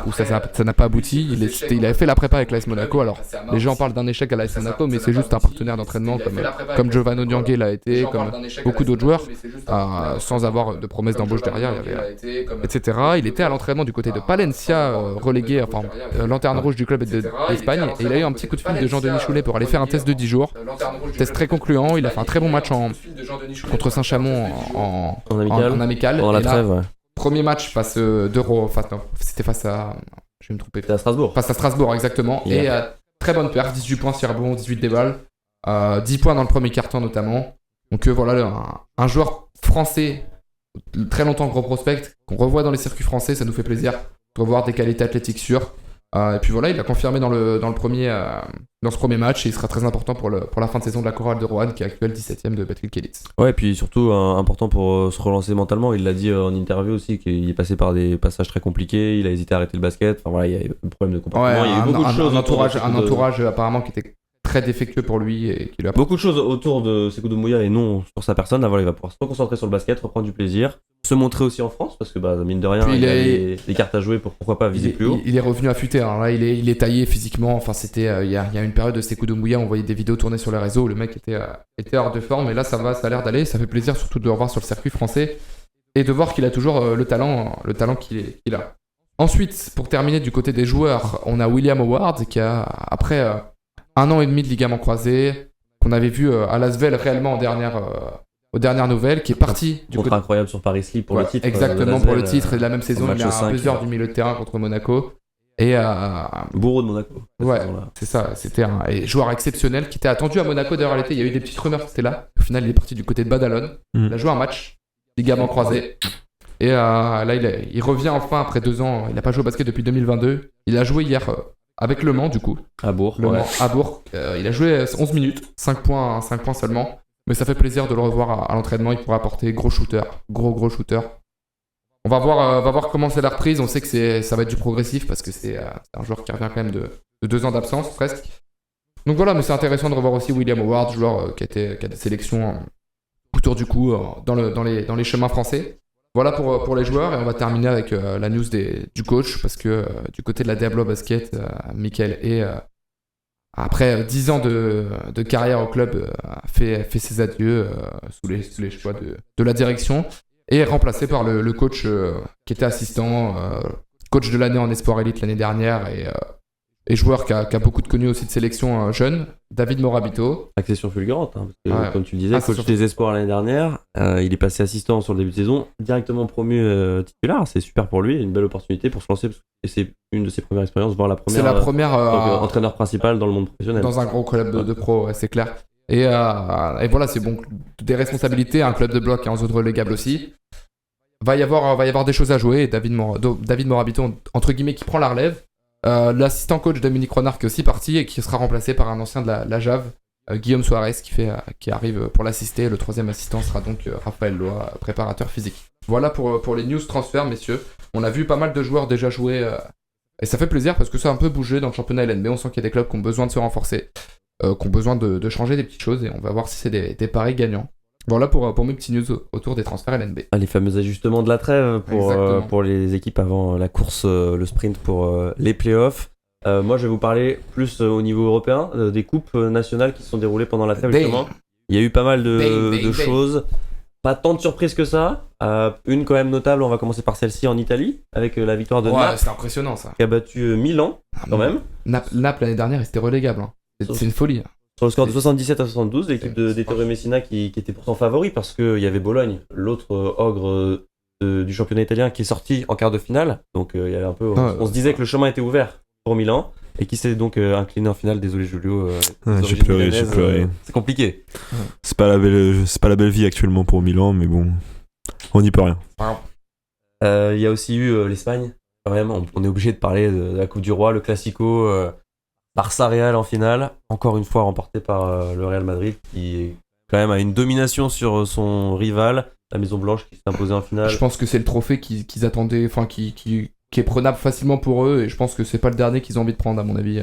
où ça n'a pas abouti. Il avait fait la prépa avec l'AS Monaco. Alors, les gens parlent d'un échec à l'AS Monaco, mais c'est juste un partenaire d'entraînement comme Giovanni Odiangé l'a été, comme beaucoup d'autres joueurs, sans avoir de promesse d'embauche derrière, etc. Il était à l'entraînement du côté de Palencia, relégué, lanterne rouge du club d'Espagne, et il a eu un petit coup de fil de Jean-Denis Choulet pour aller faire un test de 10 jours. Test très concluant, il a fait un très bon match contre Saint-Chamond en amical. Pendant la trêve, Premier match face c'était face à... Je vais me tromper. C'était à Strasbourg. Face à Strasbourg, exactement. Et très bonne perf, 18 points, 6 rebonds, 18 déballes. 10 points dans le premier quart-temps notamment. Donc voilà, un joueur français, très longtemps gros prospect, qu'on revoit dans les circuits français, ça nous fait plaisir de revoir des qualités athlétiques sûres. Et puis voilà, il a confirmé dans ce premier match et il sera très important pour la fin de saison de la chorale de Roanne qui est actuelle 17ème de Betclic Elite. Ouais, et puis surtout important pour se relancer mentalement. Il l'a dit en interview aussi qu'il est passé par des passages très compliqués, il a hésité à arrêter le basket. Enfin voilà, il y a eu un problème de comportement. Ouais, il y a eu beaucoup de choses. Un entourage apparemment qui était très défectueux pour lui et qui lui a... Beaucoup de choses autour de Sekou Doumbouya et non sur sa personne. Là, voilà, il va pouvoir se concentrer sur le basket, reprendre du plaisir, se montrer aussi en France parce que mine de rien, il a des cartes à jouer pour pourquoi pas viser plus haut. Il est revenu affûté. Là, il est taillé physiquement. Enfin, c'était il y a une période de Sekou Doumbouya, on voyait des vidéos tourner sur les réseaux où le mec était hors de forme. Et là, ça a l'air d'aller. Ça fait plaisir surtout de le revoir sur le circuit français et de voir qu'il a toujours le talent qu'il a. Ensuite, pour terminer du côté des joueurs, on a William Howard qui a après 1 an et demi de ligament croisé, qu'on avait vu à Lasvel réellement aux dernières nouvelles, qui est parti du contre incroyable sur Paris League pour le titre. Exactement, pour le titre, et de la même saison, il a un buzzer du milieu de terrain contre Monaco. Et Bourreau de Monaco. ouais, c'est ça. C'était un joueur exceptionnel qui était attendu à Monaco d'ailleurs à l'été. Il y a eu des petites rumeurs que c'était là. Au final, il est parti du côté de Badalone. Il a joué un match, ligament croisé. Et là, il revient enfin après 2 ans. Il n'a pas joué au basket depuis 2022. Il a joué hier avec Le Mans, du coup. À Bourg. Le Mans, à Bourg. Il a joué 11 minutes, 5 points seulement. Mais ça fait plaisir de le revoir à l'entraînement. Il pourra apporter gros shooter. Gros shooter. On va voir comment c'est la reprise. On sait que ça va être du progressif parce que c'est un joueur qui revient quand même de 2 ans d'absence presque. Donc voilà, mais c'est intéressant de revoir aussi William Howard, joueur qui a des sélections autour du cou dans les chemins français. Voilà pour les joueurs et on va terminer avec la news du coach parce que du côté de la Diablo Basket, Michael est après 10 ans de carrière au club fait ses adieux sous les choix de la direction. Et remplacé par le coach qui était assistant, coach de l'année en Espoir Elite l'année dernière et joueur qui a beaucoup de connus aussi de sélection jeune, David Morabito. Accession fulgurante, hein, parce que, comme tu le disais, coach des Espoirs l'année dernière, il est passé assistant sur le début de saison, directement promu titulaire, c'est super pour lui, une belle opportunité pour se lancer, et c'est une de ses premières expériences, voire la première. C'est la première entraîneur principal dans le monde professionnel. Dans un gros club de pro, c'est clair. Et voilà, c'est bon, des responsabilités, un club de bloc et en zone relégable aussi. Va y avoir des choses à jouer. Et David Morabito, entre guillemets, qui prend la relève. L'assistant coach Dominique Renard qui est aussi parti et qui sera remplacé par un ancien de la JAV, Guillaume Suarez, qui arrive pour l'assister. Le 3e assistant sera donc Raphaël Loa, préparateur physique. Voilà pour les news transferts, messieurs. On a vu pas mal de joueurs déjà jouer et ça fait plaisir parce que ça a un peu bougé dans le championnat LNB. On sent qu'il y a des clubs qui ont besoin de se renforcer. Qui ont besoin de changer des petites choses et on va voir si c'est des paris gagnants. Voilà pour mes petits news autour des transferts LNB. Les fameux ajustements de la trêve pour les équipes avant la course, le sprint pour les playoffs. Moi je vais vous parler plus au niveau européen des coupes nationales qui se sont déroulées pendant la trêve justement. Il y a eu pas mal de choses. Pas tant de surprises que ça. Une quand même notable, on va commencer par celle-ci en Italie avec la victoire de Naples. C'est impressionnant ça. Qui a battu Milan quand même. Naples l'année dernière c'était relégable. Hein. C'est une folie. Sur le score de 77 à 72, l'équipe d'Ettore Messina qui était pourtant favori parce qu'il y avait Bologne, l'autre ogre du championnat italien qui est sorti en quart de finale. Donc il y avait un peu, on se disait que le chemin était ouvert pour Milan et qui s'est donc incliné en finale. Désolé Julio. J'ai pleuré. C'est compliqué. C'est pas la belle vie actuellement pour Milan, mais bon, on n'y peut rien. Il y a aussi eu l'Espagne. Quand même, on est obligé de parler de la Coupe du Roi, le Classico. Barça Real en finale, encore une fois remporté par le Real Madrid qui quand même a une domination sur son rival, la Maison Blanche qui s'est imposée en finale. Je pense que c'est le trophée qu'ils attendaient, enfin qui est prenable facilement pour eux et je pense que c'est pas le dernier qu'ils ont envie de prendre à mon avis,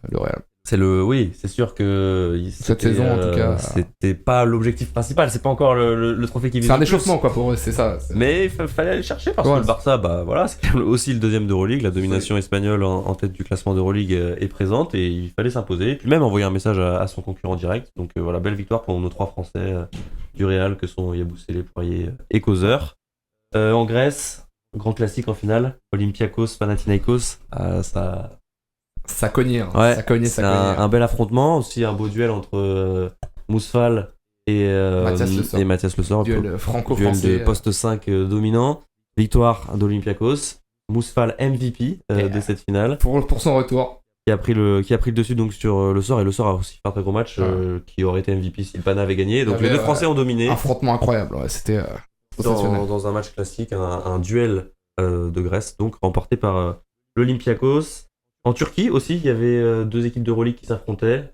le Real. Oui, c'est sûr que cette saison en tout cas, c'était pas l'objectif principal, c'est pas encore le trophée qui vise. C'est un échauffement quoi pour eux, c'est ça. Mais il fallait aller le chercher parce que le Barça, c'est aussi le 2e d'Euroleague, la domination espagnole en tête du classement d'Euroleague est présente et il fallait s'imposer. Et puis même envoyer un message à son concurrent direct. Donc voilà, belle victoire pour nos 3 Français du Real que sont Yabusele, Poirier et Causeur. En Grèce, grand classique en finale, Olympiakos, Panathinaikos, ça cognait, hein. Ouais, ça cognait. Un bel affrontement, aussi un beau duel entre Mousfal et Mathias Le Sort. Duel franco-français. Duel de poste 5 dominant. Victoire d'Olympiakos. Mousfal MVP de cette finale. Pour son retour. Qui a pris le dessus donc sur Le Sort. Et Le Sort a aussi fait un très gros match qui aurait été MVP si le Pana avait gagné. Donc les 2 Français ont dominé. Affrontement incroyable, c'était dans un match classique, un duel de Grèce, donc remporté par l'Olympiakos. En Turquie aussi, il y avait 2 équipes d'Euroleague qui s'affrontaient.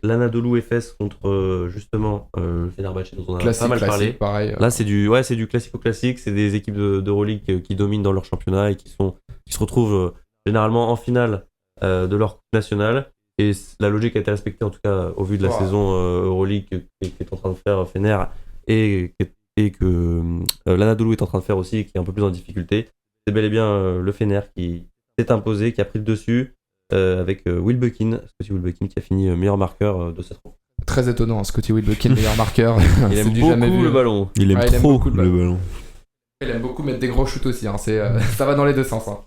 L'Anadolu Efes contre justement le Fenerbahçe dont on a pas mal parlé. Pareil, Là, c'est du classico-classique. C'est des équipes d'Euroleague qui dominent dans leur championnat et qui se retrouvent généralement en finale de leur coupe nationale. Et la logique a été respectée, en tout cas au vu de la saison Euroleague qui est en train de faire Fener et que l'Anadolu est en train de faire aussi et qui est un peu plus en difficulté. C'est bel et bien le Fener qui s'est imposé, qui a pris le dessus avec Scotty Wilbekin qui a fini meilleur marqueur de cette rencontre. Très étonnant, Scotty Wilbekin, meilleur marqueur. Il aime beaucoup le ballon. Il aime trop le ballon. Il aime beaucoup mettre des gros shoots aussi, hein. Ça va dans les 2 sens. Hein.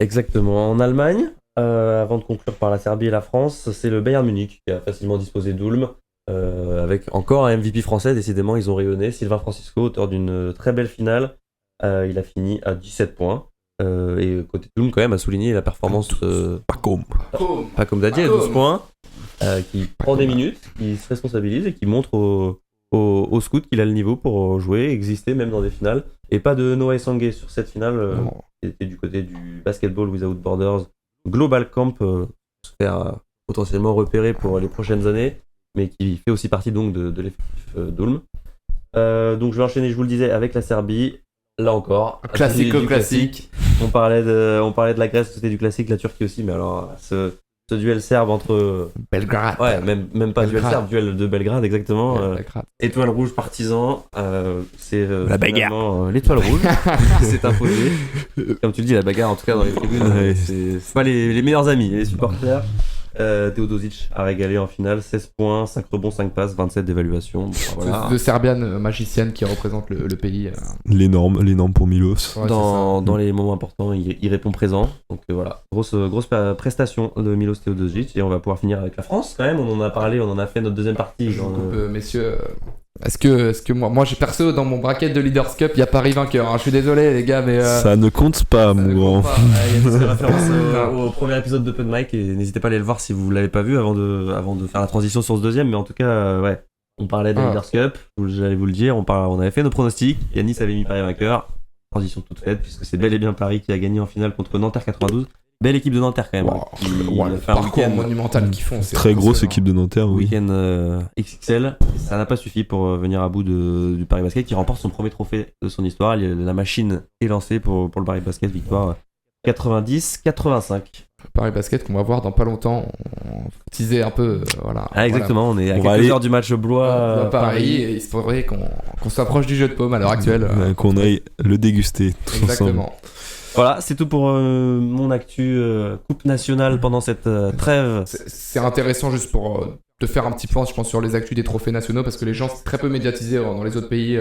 Exactement. En Allemagne, avant de conclure par la Serbie et la France, c'est le Bayern Munich qui a facilement disposé d'Ulm. Avec encore un MVP français, décidément ils ont rayonné. Sylvain Francisco, auteur d'une très belle finale. Il a fini à 17 points. Et côté Toulon, quand même, a souligné la performance pas comme Daddy à 12 points, qui prend des minutes, qui se responsabilise et qui montre au scout qu'il a le niveau pour jouer, exister même dans des finales. Et pas de Noah Sangé sur cette finale, qui était du côté du Basketball Without Borders Global Camp, se faire potentiellement repérer pour les prochaines années, mais qui fait aussi partie donc de l'effectif d'Ulm. Donc je vais enchaîner, je vous le disais, avec la Serbie. Là encore, Classique. On parlait de la Grèce, c'était du classique, la Turquie aussi, mais alors ce duel serbe entre Belgrade. ouais, même pas duel serbe, duel de Belgrade exactement. Belgrade. Étoile rouge partisan, c'est la bagarre. L'étoile rouge qui s'est imposée. Comme tu le dis, la bagarre en tout cas dans les tribunes, c'est pas les meilleurs amis, les supporters. Teodosic a régalé en finale, 16 points, 5 rebonds, 5 passes, 27 d'évaluation. Voilà. De Serbiane magicienne qui représente le pays. L'énorme pour Milos. Ouais, dans les moments importants, il répond présent. Donc voilà, grosse prestation de Milos Teodosic. Et on va pouvoir finir avec la France quand même. On en a parlé, on en a fait notre deuxième partie. Messieurs, est-ce que moi j'ai perso dans mon bracket de Leaders Cup, il y a Paris vainqueur. Je suis désolé les gars, mais ça ne compte pas, mon grand. Il y a des références au premier épisode d'Open Mic et n'hésitez pas à aller le voir si vous l'avez pas vu avant de faire la transition sur ce deuxième. Mais en tout cas, ouais, on parlait de Leaders Cup. J'allais vous le dire, on avait fait nos pronostics. Yanis avait mis Paris vainqueur. Transition toute faite puisque c'est bel et bien Paris qui a gagné en finale contre Nanterre 92. Belle équipe de Nanterre quand même. Le parcours monumental qu'ils font. C'est très grosse équipe de Nanterre. Oui. Week-end XXL. Ça n'a pas suffi pour venir à bout du Paris Basket qui remporte son premier trophée de son histoire. La machine est lancée pour le Paris Basket. Victoire 90-85. Paris Basket qu'on va voir dans pas longtemps. On teasait un peu. Voilà. Ah, exactement. On est à quelques heures du match Blois Paris. Et il faudrait qu'on s'approche du jeu de paume à l'heure actuelle. Qu'on aille le déguster. Exactement. Voilà, c'est tout pour mon actu Coupe nationale pendant cette trêve. C'est intéressant juste pour de faire un petit point, je pense, sur les actus des trophées nationaux parce que les gens, c'est très peu médiatisé dans les autres pays,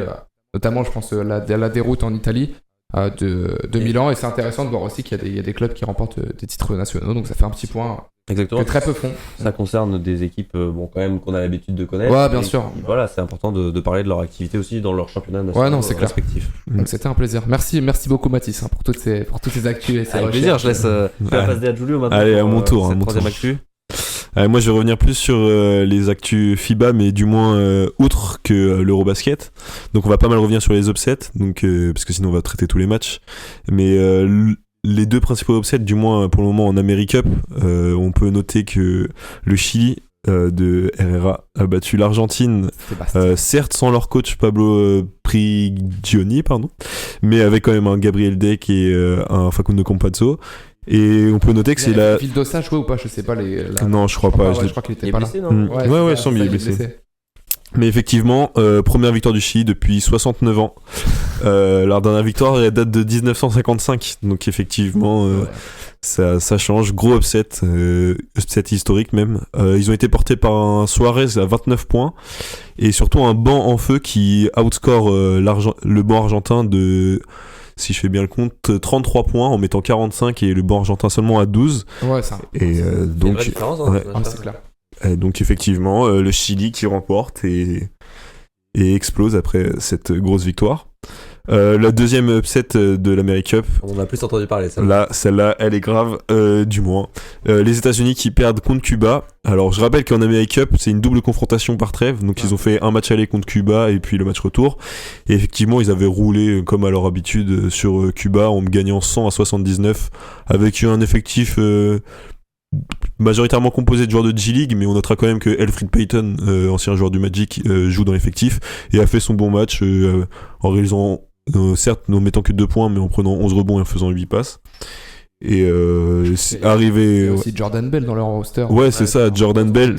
notamment, je pense, la déroute en Italie de Milan. Et c'est intéressant de voir aussi qu'il y a des clubs qui remportent des titres nationaux. Donc ça fait un petit point exactement. Que très peu font. Ça concerne des équipes quand même qu'on a l'habitude de connaître. Ouais, bien sûr. Voilà, c'est important de parler de leur activité aussi dans leur championnat national respectif. Donc c'était un plaisir. Merci beaucoup Mathis pour toutes ces actus et ces avec plaisir, je laisse la passe à Giulio maintenant. Allez, à mon tour. Cette troisième actu. Moi je vais revenir plus sur les actus FIBA, mais du moins outre que l'Eurobasket. Donc on va pas mal revenir sur les upsets, donc, parce que sinon on va traiter tous les matchs. Mais les deux principaux upsets, du moins pour le moment en Americup, on peut noter que le Chili de Herrera a battu l'Argentine, certes sans leur coach Pablo Prigioni, mais avec quand même un Gabriel Deck et un Facundo Campazzo. Et on peut noter que c'est la... Vildosa joué ou pas, je sais pas. Non, je crois pas. Je crois qu'il était pas blessé, là. Non ouais, sans il est blessé. Mais effectivement, première victoire du Chili depuis 69 ans. Leur dernière victoire, elle date de 1955. Donc effectivement, ça change. Gros upset historique même. Ils ont été portés par un Suarez à 29 points. Et surtout un banc en feu qui outscore le banc argentin de... Si je fais bien le compte, 33 points en mettant 45 et le banc argentin seulement à 12. Ouais, ça. Et donc, une vraie différence, c'est clair. Et donc effectivement, le Chili qui remporte et explose après cette grosse victoire. La deuxième upset de l'Americup. On en a plus entendu parler, celle-là, elle est grave, du moins. Les États-Unis qui perdent contre Cuba. Alors, je rappelle qu'en Americup, c'est une double confrontation par trêve. Donc, ils ont fait un match aller contre Cuba et puis le match retour. Et effectivement, ils avaient roulé, comme à leur habitude, sur Cuba en gagnant 100-79 avec un effectif majoritairement composé de joueurs de G-League, mais on notera quand même que Elfrid Payton, ancien joueur du Magic, joue dans l'effectif et a fait son bon match en réalisant, certes, en mettant que 2 points, mais en prenant 11 rebonds et en faisant 8 passes. Et c'est arrivé. aussi Jordan Bell dans leur roster. Ouais, c'est ça, Jordan Bell.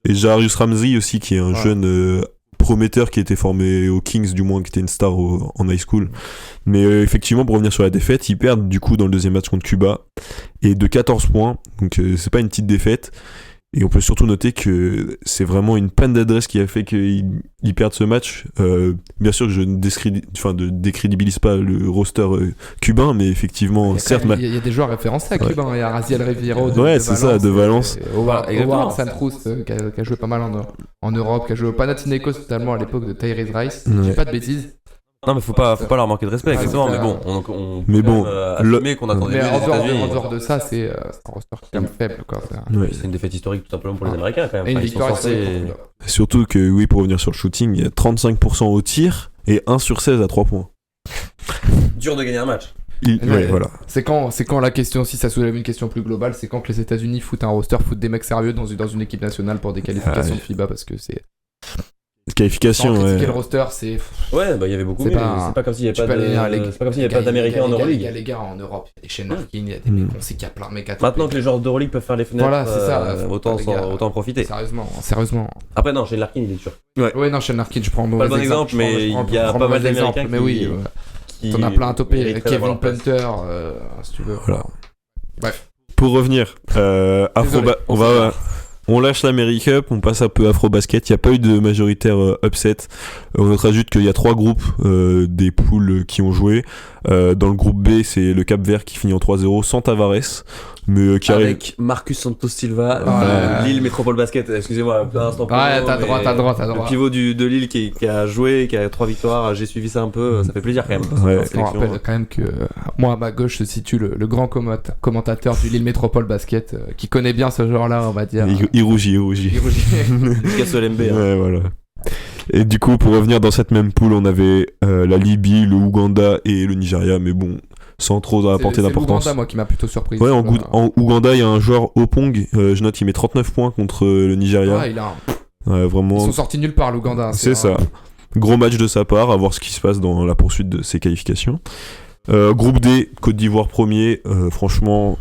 Et Jarius Ramsey aussi, qui est un jeune prometteur qui était formé aux Kings, du moins, qui était une star en high school. Mais effectivement, pour revenir sur la défaite, ils perdent du coup dans le deuxième match contre Cuba et de 14 points. Donc c'est pas une petite défaite. Et on peut surtout noter que c'est vraiment une panne d'adresse qui a fait qu'ils perdent ce match. Bien sûr que je ne décrédibilise pas le roster cubain, mais effectivement, certes... Il y a des joueurs référencés à Cuba. Il y a Raziel Riviero de c'est Valence, ça, de Valence. Howard Santrous qui a joué pas mal en Europe, qui a joué au Panathinaikos totalement à l'époque de Tyrese Rice. Je dis pas de bêtises. Non, mais faut pas leur manquer de respect, Ah, exactement. c'est Mais clair. bon, on Mais peut bon, quand même, assumer qu'on attendait Mais mieux en des États-Unis. dehors de ça, c'est un roster qui est quand même faible, quoi. Ouais. C'est une défaite historique tout simplement pour les Américains quand même. Et une Enfin, ils sont victoire censés- historique. Surtout que, oui, pour revenir sur le shooting, il y a 35% au tir et 1 sur 16 à 3 points. Dur de gagner un match. Ouais, voilà. C'est quand la question, si ça soulève une question plus globale, c'est quand que les États-Unis foutent un roster, foutent des mecs sérieux dans une équipe nationale pour des qualifications de FIBA, parce que c'est. Qualification, Sans critiquer ouais. le roster, c'est. Ouais, bah il y avait beaucoup C'est mieux. pas- C'est pas comme s'il y avait tu pas peux aller dans les- de. C'est pas comme s'il y avait pas d'Américains en Euroleague. Les gars en Europe, il y a des chaînes Larkin, il y a des mecs, on sait qu'il y a plein de mecs à taper. Maintenant que les joueurs d'Euroleague peuvent faire les fenêtres, Voilà, c'est ça, faut autant pas, les gars. en profiter. Sérieusement. Après non, chez Larkin il est sûr. Ouais, non, Shane Larkin, je prends un Pas mauvais le bon exemple, mais je prends il y a un pas mal mauvais d'Américains exemple, mais oui, ouais. qui T'en as plein à toper. mériteraient d'avoir Kevin leur place. Punter, si tu veux. Voilà. Bref. Pour revenir, Désolé, on lâche l'Amérique Cup, on passe un peu Afro-Basket. Il n'y a pas eu de majoritaire upset. On notera juste qu'il y a 3 groupes des poules qui ont joué. Dans le groupe B, c'est le Cap-Vert qui finit en 3-0 sans Tavares, mais qui arrive. Avec Marcus Santos Silva, Ouais. Lille Métropole Basket, excusez-moi, un instant Ouais, promo, t'as mais droit. Le pivot de Lille qui a joué, qui a 3 victoires, j'ai suivi ça un peu, ça fait plaisir quand même. Ouais. En On sélection. rappelle quand même que moi à ma gauche se situe le grand commentateur du Lille Métropole Basket qui connaît bien ce genre-là, on va dire. Il rougit. Il rougit. Jusqu'à ce LMB. hein. Ouais, voilà. Et du coup, pour revenir dans cette même poule, on avait la Libye, le Ouganda et le Nigeria, mais bon, sans trop apporter C'est d'importance. l'Ouganda, moi, qui m'a plutôt surpris. Ouais, en Ouganda, il y a un joueur Opong, je note, il met 39 points contre le Nigeria. Ouais, Ouais, ils vraiment, sont sortis nulle part, l'Ouganda. c'est ça. Gros match de sa part, à voir ce qui se passe dans la poursuite de ses qualifications. Groupe D, Côte d'Ivoire premier, franchement,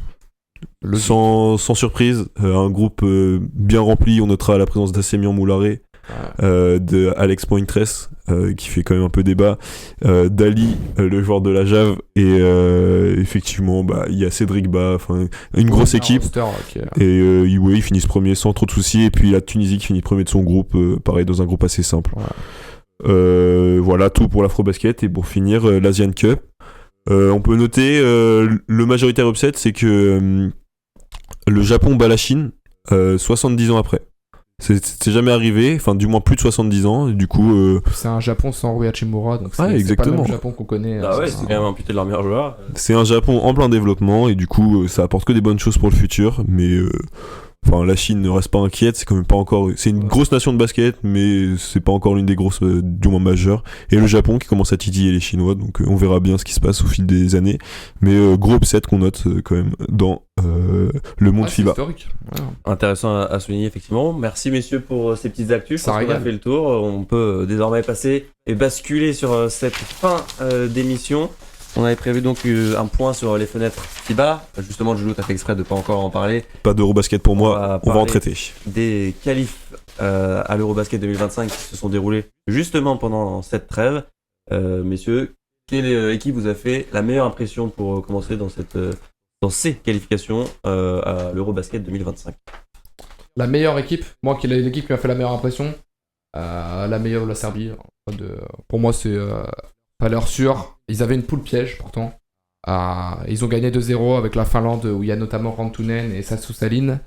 sans surprise, un groupe bien rempli. On notera la présence d'Assemian Moularé, de Alex Pointress, qui fait quand même un peu débat, Dali, le joueur de la Jave, et effectivement, il y a Cédric Ba, enfin une grosse équipe. Et ils finissent premier sans trop de soucis. Et puis la Tunisie qui finit premier de son groupe, pareil, dans un groupe assez simple. Voilà, tout pour l'Afro-Basket. Et pour finir, l'Asian Cup. On peut noter, le majoritaire upset, c'est que le Japon bat la Chine 70 ans après. C'est jamais arrivé, enfin du moins plus de 70 ans, et du coup... C'est un Japon sans Rui Hachimura, donc c'est Ouais, pas le exactement. même Japon qu'on connaît. Ah ouais, c'est quand même amputé de leur meilleur joueur. C'est un Japon en plein développement, et du coup ça apporte que des bonnes choses pour le futur, mais... Enfin, la Chine ne reste pas inquiète, c'est quand même pas encore. C'est une grosse nation de basket, mais c'est pas encore l'une des grosses, du moins majeures. Et le Japon qui commence à titiller les Chinois, donc on verra bien ce qui se passe au fil des années. Mais gros upset qu'on note quand même dans le monde FIBA. Historique. Ouais. Intéressant à souligner, effectivement. Merci, messieurs, pour ces petites actus. Ça Je pense qu'on a régale. fait le tour. On peut désormais passer et basculer sur cette fin d'émission. On avait prévu donc un point sur les fenêtres FIBA. Justement, Jules, t'as fait exprès de pas encore en parler. Pas d'Eurobasket pour moi, on va en parler traiter. Des qualifs à l'Eurobasket 2025 qui se sont déroulés justement pendant cette trêve. Messieurs, quelle équipe vous a fait la meilleure impression pour commencer dans ces qualifications à l'Eurobasket 2025? La meilleure équipe, l'équipe qui m'a fait la meilleure impression, la meilleure, la Serbie. Pour moi, c'est valeur sûre. Ils avaient une poule piège pourtant. Ils ont gagné 2-0 avec la Finlande où il y a notamment Rantunen et Sassu Salin.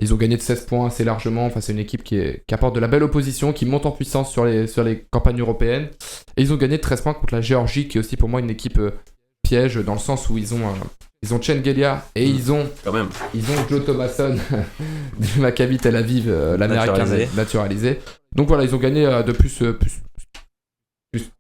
Ils ont gagné de 16 points assez largement. Enfin, c'est une équipe qui apporte de la belle opposition, qui monte en puissance sur les campagnes européennes. Et ils ont gagné de 13 points contre la Géorgie, qui est aussi pour moi une équipe piège dans le sens où ils ont Chengelia et ils ont Joe Thomason du Maccabi Tel Aviv, l'américain naturalisé. Donc voilà, ils ont gagné de plus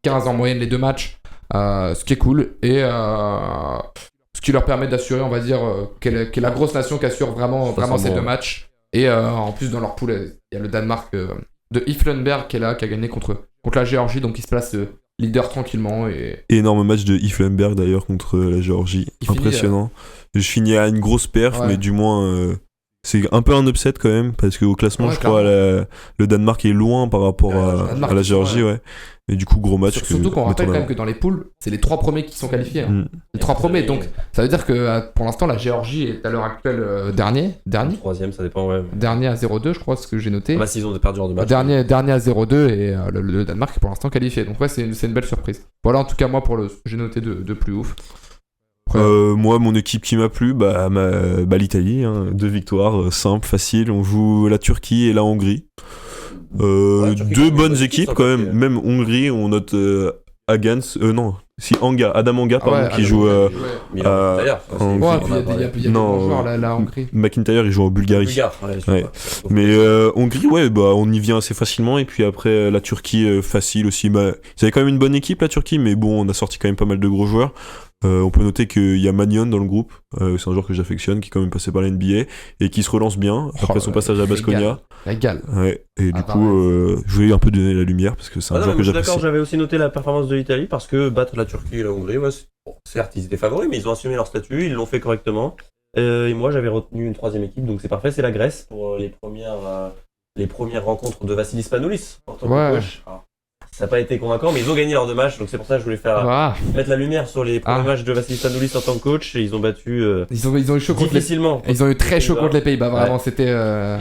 15 en moyenne les deux matchs, ce qui est cool, et ce qui leur permet d'assurer, on va dire, qu'elle est la grosse nation qui assure vraiment ces deux matchs. Et en plus, dans leur poule, il y a le Danemark de Iflenberg qui est là, qui a gagné contre la Géorgie, donc il se place leader tranquillement. Énorme match de Iflenberg d'ailleurs contre la Géorgie, impressionnant. Je finis à une grosse perf, mais du moins... c'est un peu un upset quand même, parce qu'au classement, je crois, le Danemark est loin par rapport à la Géorgie, ouais. Et du coup, gros match. Surtout qu'on rappelle quand même que dans les poules, c'est les 3 premiers qui sont qualifiés. Les 3 premiers, donc ça veut dire que pour l'instant, la Géorgie est à l'heure actuelle dernier. Troisième, ça dépend, ouais. Dernier à 0-2, je crois, ce que j'ai noté. S'ils ont perdu en deux matchs. Dernier à 0-2 et le Danemark est pour l'instant qualifié. Donc ouais, c'est une belle surprise. Voilà, en tout cas, moi, j'ai noté de plus ouf. Moi, mon équipe qui m'a plu, l'Italie, 2 victoires, simple, facile. On joue la Turquie et la Hongrie. Deux bonnes équipes quand même. Même Hongrie, on note Agans, non, si Adam Anga, pardon, qui joue. Milan, d'ailleurs. Ouais, puis il y a des bons joueurs là en Hongrie. McIntyre, il joue en Bulgarie. Ouais. Mais Hongrie, ouais, bah, on y vient assez facilement. Et puis après, la Turquie, facile aussi. Bah, ils avaient quand même une bonne équipe, la Turquie, mais bon, on a sorti quand même pas mal de gros joueurs. On peut noter qu'il y a Magnon dans le groupe, c'est un joueur que j'affectionne, qui est quand même passé par la NBA et qui se relance bien après son passage à Baskonia. Régal. Ouais, et du coup, je voulais un peu donner la lumière parce que c'est un joueur que j'apprécie. D'accord, j'avais aussi noté la performance de l'Italie parce que battre la Turquie et la Hongrie, ouais, certes ils étaient favoris, mais ils ont assumé leur statut, ils l'ont fait correctement. Et moi j'avais retenu une troisième équipe, donc c'est parfait, c'est la Grèce pour les premières rencontres de Vassilis Spanoulis en tant que coach. Alors, ça n'a pas été convaincant, mais ils ont gagné leurs 2 matchs, donc c'est pour ça que je voulais mettre la lumière sur les premiers matchs de Vassilis Spanoulis en tant que coach. Et ils ont battu ils ont eu chaud difficilement. Ils ont eu très chaud contre les Pays-Bas, vraiment, ouais. C'était.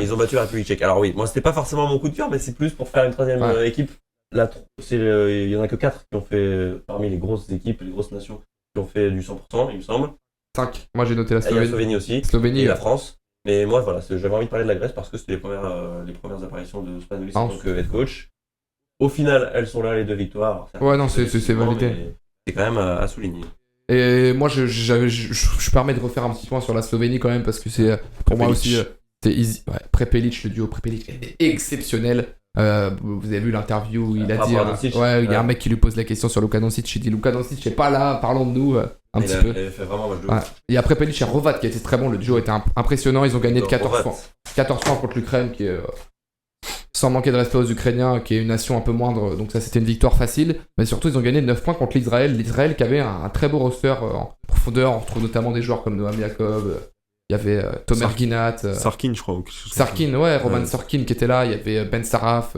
Ils ont battu la République tchèque. Alors oui, moi c'était pas forcément mon coup de cœur, mais c'est plus pour faire une troisième équipe. Là, il y en a que 4 qui ont fait, parmi les grosses équipes, les grosses nations, qui ont fait du 100%, il me semble. 5. Moi j'ai noté la Il y a Slovénie. la Slovénie aussi. Et la France. Mais moi, voilà, j'avais envie de parler de la Grèce parce que c'était les premières apparitions de Spanoulis en tant que head coach. Au final, elles sont là, les 2 victoires. Ouais, non, c'est validé. C'est quand même à souligner. Et moi, je permets de refaire un petit point sur la Slovénie quand même, parce que c'est pour moi aussi, c'était easy. Ouais, Prepelic, le duo Prepelic était exceptionnel. Vous avez vu l'interview où il a dit. Il y a un mec qui lui pose la question sur Luka Doncic. Il dit Luka Doncic, c'est pas là, parlons de nous un petit peu. Il a fait vraiment match de ouf. Il y a Prepelic et Rovat qui étaient très bons. Le duo était impressionnant. Ils ont gagné de 14 points. 14 points contre l'Ukraine, qui est. Sans manquer de respect aux Ukrainiens, qui est une nation un peu moindre, donc ça c'était une victoire facile. Mais surtout, ils ont gagné 9 points contre l'Israël. L'Israël qui avait un très beau roster en profondeur. On retrouve notamment des joueurs comme Noam Yaakov. Il y avait Tomer Ginat. Sarkin, je crois. Sarkin, ouais, Roman Sorkin qui était là. Il y avait Ben Saraf,